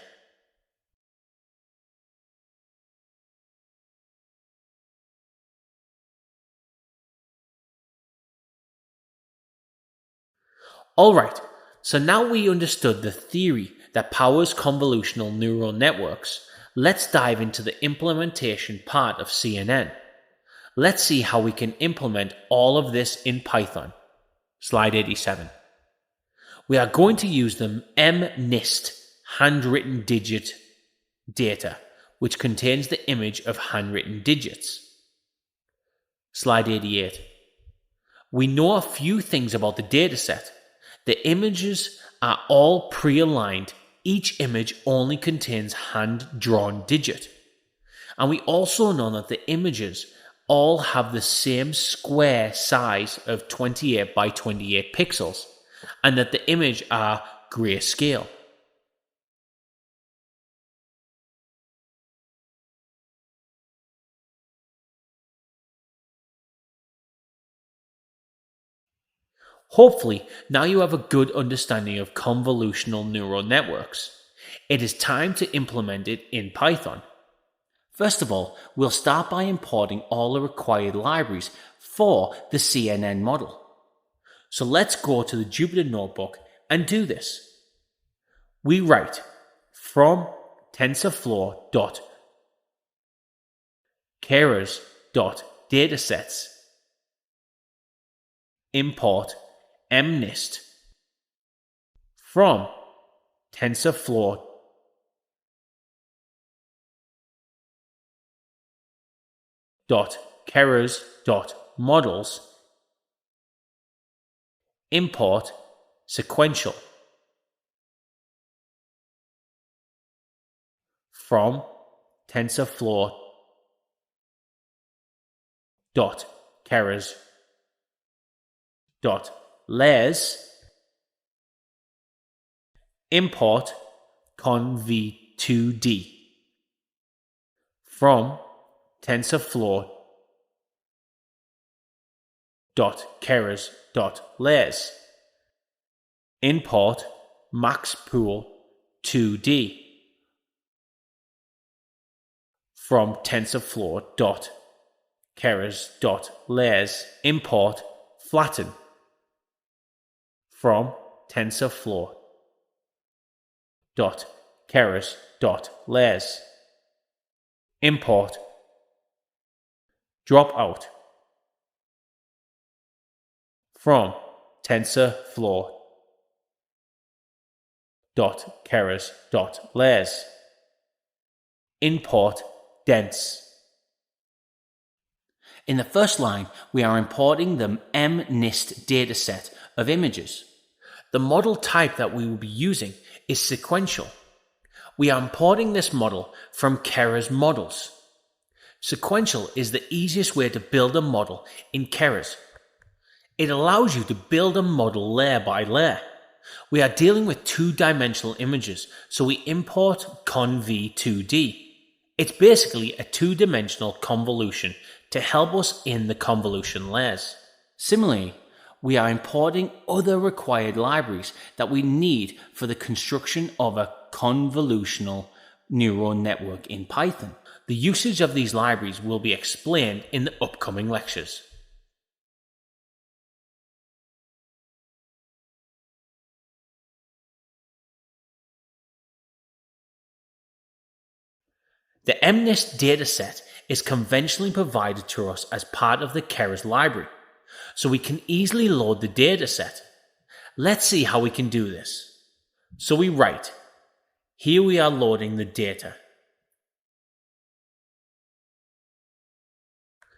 Alright, so now we understood the theory that powers convolutional neural networks. Let's dive into the implementation part of CNN. Let's see how we can implement all of this in Python. Slide 87. We are going to use the MNIST handwritten digit data, which contains the image of handwritten digits. Slide 88. We know a few things about the dataset. The images are all pre-aligned. Each image only contains hand-drawn digit. And we also know that the images all have the same square size of 28 by 28 pixels, and that the image are grayscale. Hopefully, now you have a good understanding of convolutional neural networks. It is time to implement it in Python. First of all, we'll start by importing all the required libraries for the CNN model. So let's go to the Jupyter Notebook and do this. We write from Tensorflow.Keras.datasets import MNIST from Tensorflow.Keras.models import sequential from Tensorflow.Keras.layers import conv2d from Tensorflow.Keras.layers import maxpool2d from Tensorflow.Keras.layers import flatten from Tensorflow.Keras.layers import dropout from Tensorflow.Keras.layers import dense. In the first line, we are importing the MNIST dataset of images. The model type that we will be using is sequential. We are importing this model from Keras models. Sequential is the easiest way to build a model in Keras. It allows you to build a model layer by layer. We are dealing with two-dimensional images, so we import conv2d. It's basically a two-dimensional convolution to help us in the convolution layers. Similarly, we are importing other required libraries that we need for the construction of a convolutional neural network in Python. The usage of these libraries will be explained in the upcoming lectures. The MNIST dataset is conventionally provided to us as part of the Keras library, so we can easily load the dataset. Let's see how we can do this. So we write, here we are loading the data.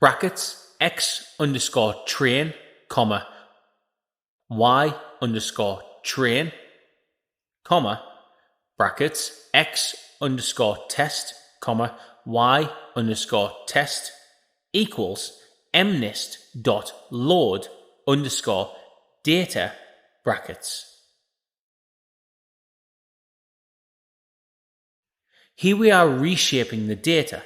Brackets x underscore train, comma, y underscore train, comma, brackets x underscore test, comma, y underscore test equals mnist.load underscore data brackets. Here we are reshaping the data.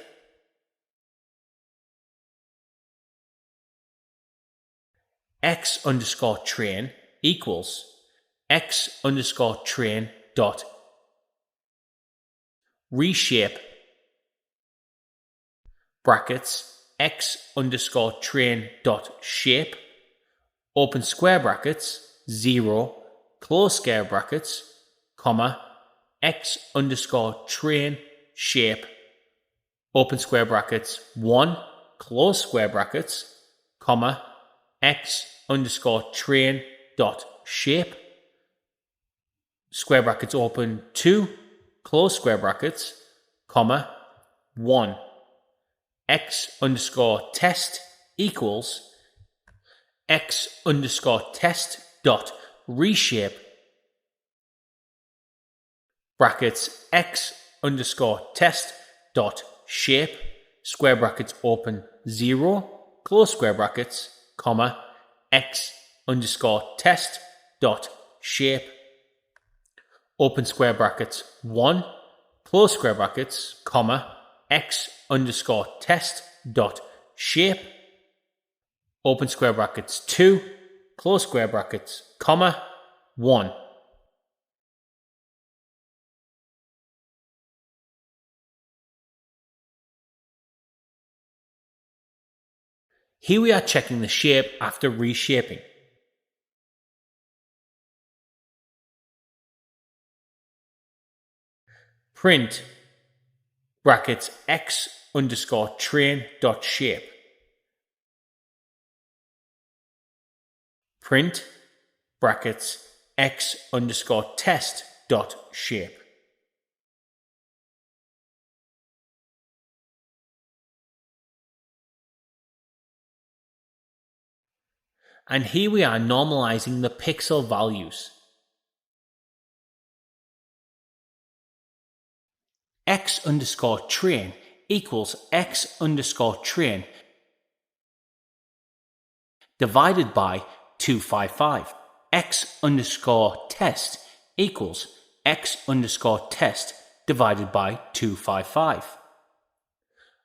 X underscore train equals X underscore train dot reshape brackets X underscore train dot shape open square brackets 0 close square brackets comma X underscore train shape open square brackets 1 close square brackets comma X underscore train dot shape square brackets open 2 close square brackets comma 1 X underscore test equals X underscore test dot reshape brackets X underscore test dot shape square brackets open 0 close square brackets comma X underscore test dot shape open square brackets 1 close square brackets comma X underscore test dot shape open square brackets 2 close square brackets comma 1. Here we are checking the shape after reshaping. Print brackets X underscore train dot shape. Print brackets X underscore test dot shape. And here we are normalizing the pixel values. X underscore train equals X underscore train divided by 255. X underscore test equals X underscore test divided by 255.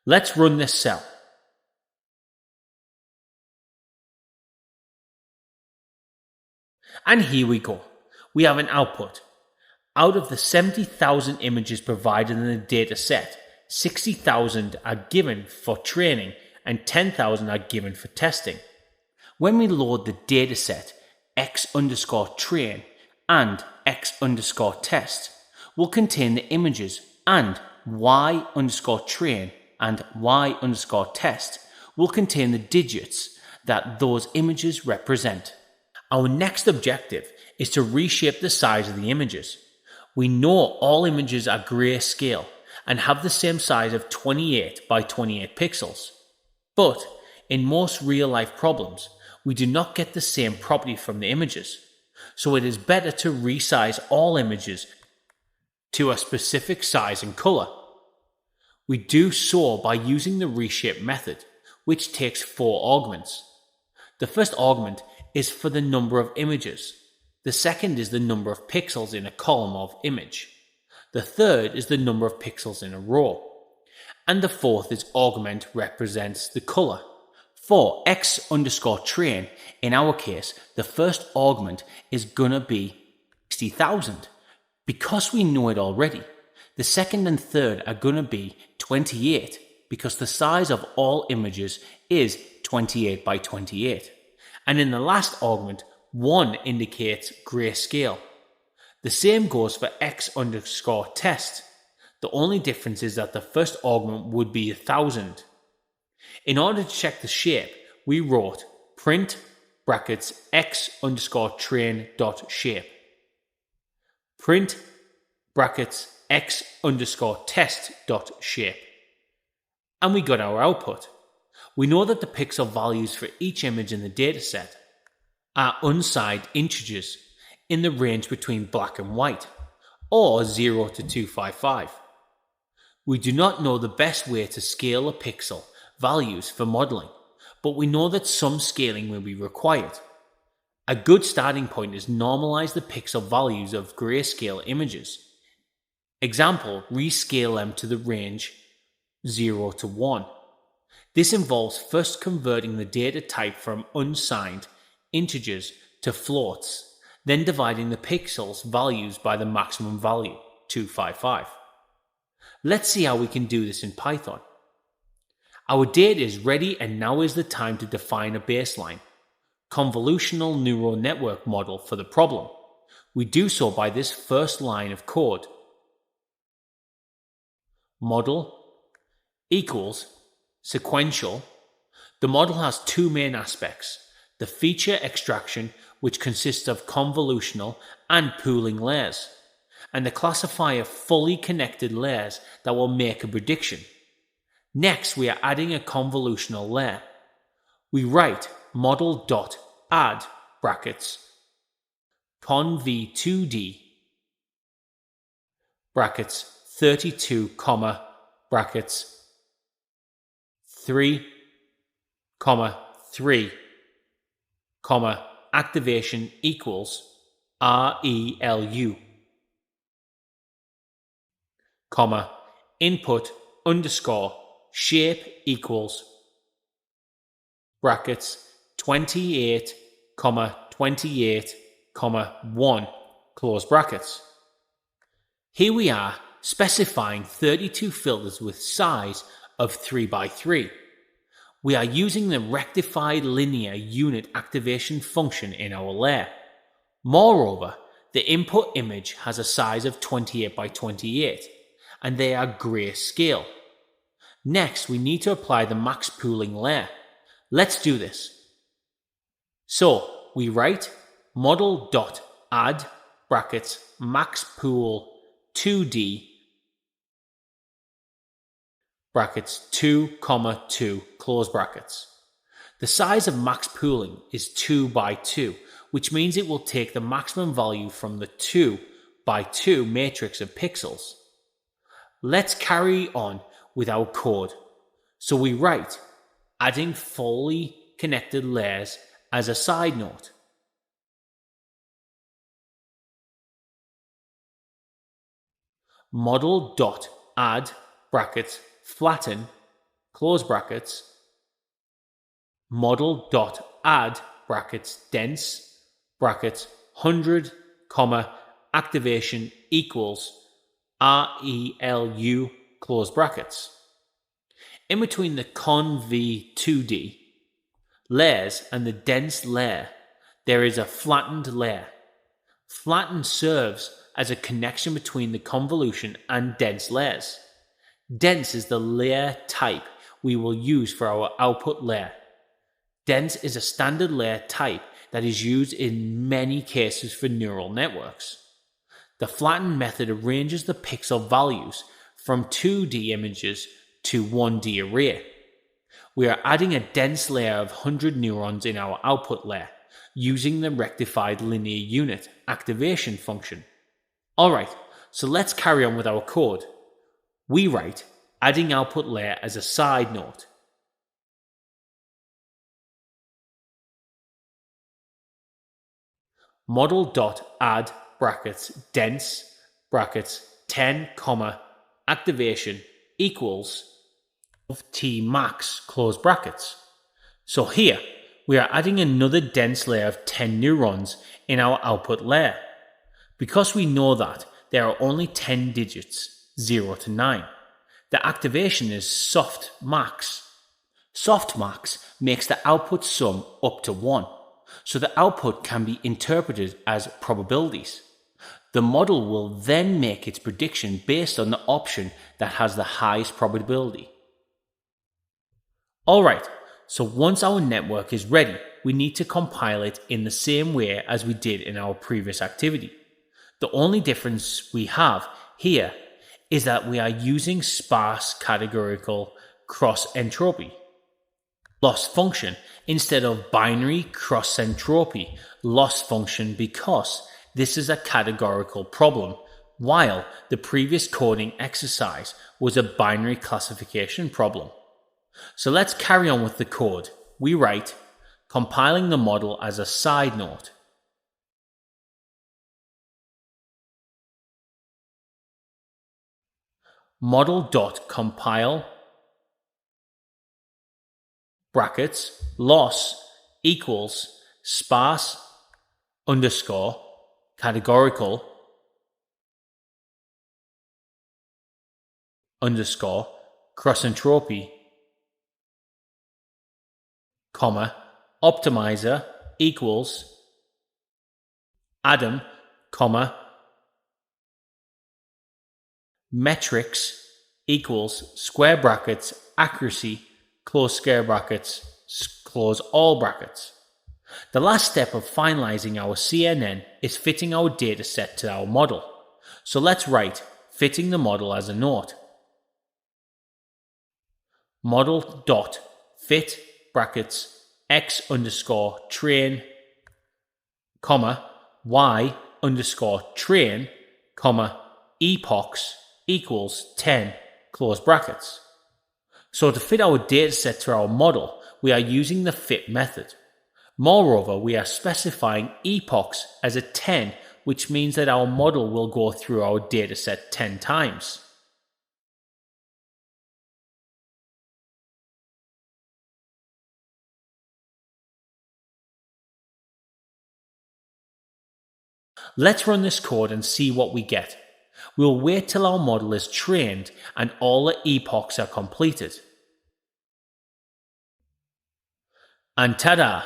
Let's run this cell. And here we go. We have an output. Out of the 70,000 images provided in the data set, 60,000 are given for training and 10,000 are given for testing. When we load the data set, X underscore train and X underscore test will contain the images, and Y underscore train and Y underscore test will contain the digits that those images represent. Our next objective is to reshape the size of the images. We know all images are grayscale, and have the same size of 28 by 28 pixels. But in most real-life problems, we do not get the same property from the images, so it is better to resize all images to a specific size and color. We do so by using the reshape method, which takes 4 arguments. The first argument is for the number of images. The second is the number of pixels in a column of image. The third is the number of pixels in a row. And the fourth is argument represents the color. For x_train, in our case, the first argument is gonna be 60,000. Because we know it already, the second and third are gonna be 28 because the size of all images is 28 by 28. And in the last argument, 1 indicates grayscale. The same goes for x_test. The only difference is that the first argument would be 1,000. In order to check the shape, we wrote print brackets x_train.shape. Print brackets x_test.shape. And we got our output. We know that the pixel values for each image in the dataset are unsigned integers in the range between black and white, or 0 to 255. We do not know the best way to scale a pixel values for modeling, but we know that some scaling will be required. A good starting point is normalize the pixel values of grayscale images. Example, rescale them to the range 0 to 1. This involves first converting the data type from unsigned integers to floats, then dividing the pixels values by the maximum value, 255. Let's see how we can do this in Python. Our data is ready and now is the time to define a baseline, convolutional neural network model for the problem. We do so by this first line of code. Model equals sequential. The model has 2 main aspects: the feature extraction, which consists of convolutional and pooling layers, and the classifier fully connected layers that will make a prediction. Next, we are adding a convolutional layer. We write model.add brackets conv2d brackets 32 comma brackets 3 comma 3 comma activation equals RELU comma input underscore shape equals brackets 28 comma 28 comma 1 close brackets. Here we are specifying 32 filters with size of 3 by 3. We are using the rectified linear unit activation function in our layer. Moreover, the input image has a size of 28 by 28, and they are grayscale. Next, we need to apply the max pooling layer. Let's do this. So, we write model.add brackets maxpool 2d brackets 2 comma 2 close brackets. The size of max pooling is 2 by 2, which means it will take the maximum value from the 2 by 2 matrix of pixels. Let's carry on with our code. So we write adding fully connected layers as a side note. Model.add brackets flatten close brackets model.add brackets dense brackets 100 comma activation equals RELU close brackets. In between the conv2d layers and the dense layer, there is a flattened layer. Flatten serves as a connection between the convolution and dense layers. Dense is the layer type we will use for our output layer. Dense is a standard layer type that is used in many cases for neural networks. The flatten method arranges the pixel values from 2D images to 1D array. We are adding a dense layer of 100 neurons in our output layer using the rectified linear unit activation function. Alright, so let's carry on with our code. We write adding output layer as a side note. Model.add brackets dense brackets 10 comma activation equals of t max close brackets. So here we are adding another dense layer of 10 neurons in our output layer. Because we know that there are only 10 digits 0 to 9, the activation is soft max. Soft max makes the output sum up to 1, so the output can be interpreted as probabilities. The model will then make its prediction based on the option that has the highest probability. Alright, so once our network is ready, we need to compile it in the same way as we did in our previous activity. The only difference we have here is that we are using sparse categorical cross entropy loss function instead of binary cross entropy loss function because this is a categorical problem, while the previous coding exercise was a binary classification problem. So let's carry on with the code. We write compiling the model as a side note. Model.compile brackets loss equals sparse underscore categorical underscore cross entropy comma optimizer equals Adam comma metrics equals square brackets accuracy close square brackets close all brackets. The last step of finalizing our CNN is fitting our dataset to our model. So let's write fitting the model as a note. Model.fit brackets x underscore train comma y underscore train comma epochs equals 10 close brackets. So to fit our dataset to our model, we are using the fit method. Moreover, we are specifying epochs as a 10, which means that our model will go through our dataset 10 times. Let's run this code and see what we get. We'll wait till our model is trained and all the epochs are completed. And ta-da!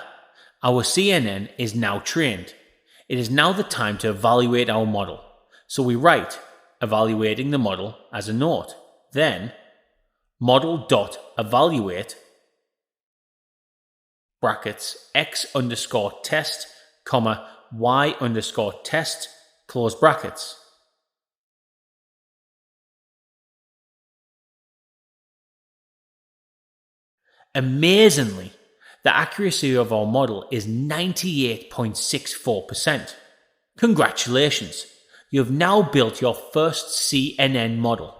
Our CNN is now trained. It is now the time to evaluate our model. So we write evaluating the model as a note. Then model.evaluate brackets x underscore test comma y underscore test close brackets. Amazingly, the accuracy of our model is 98.64%. Congratulations! You have now built your first CNN model.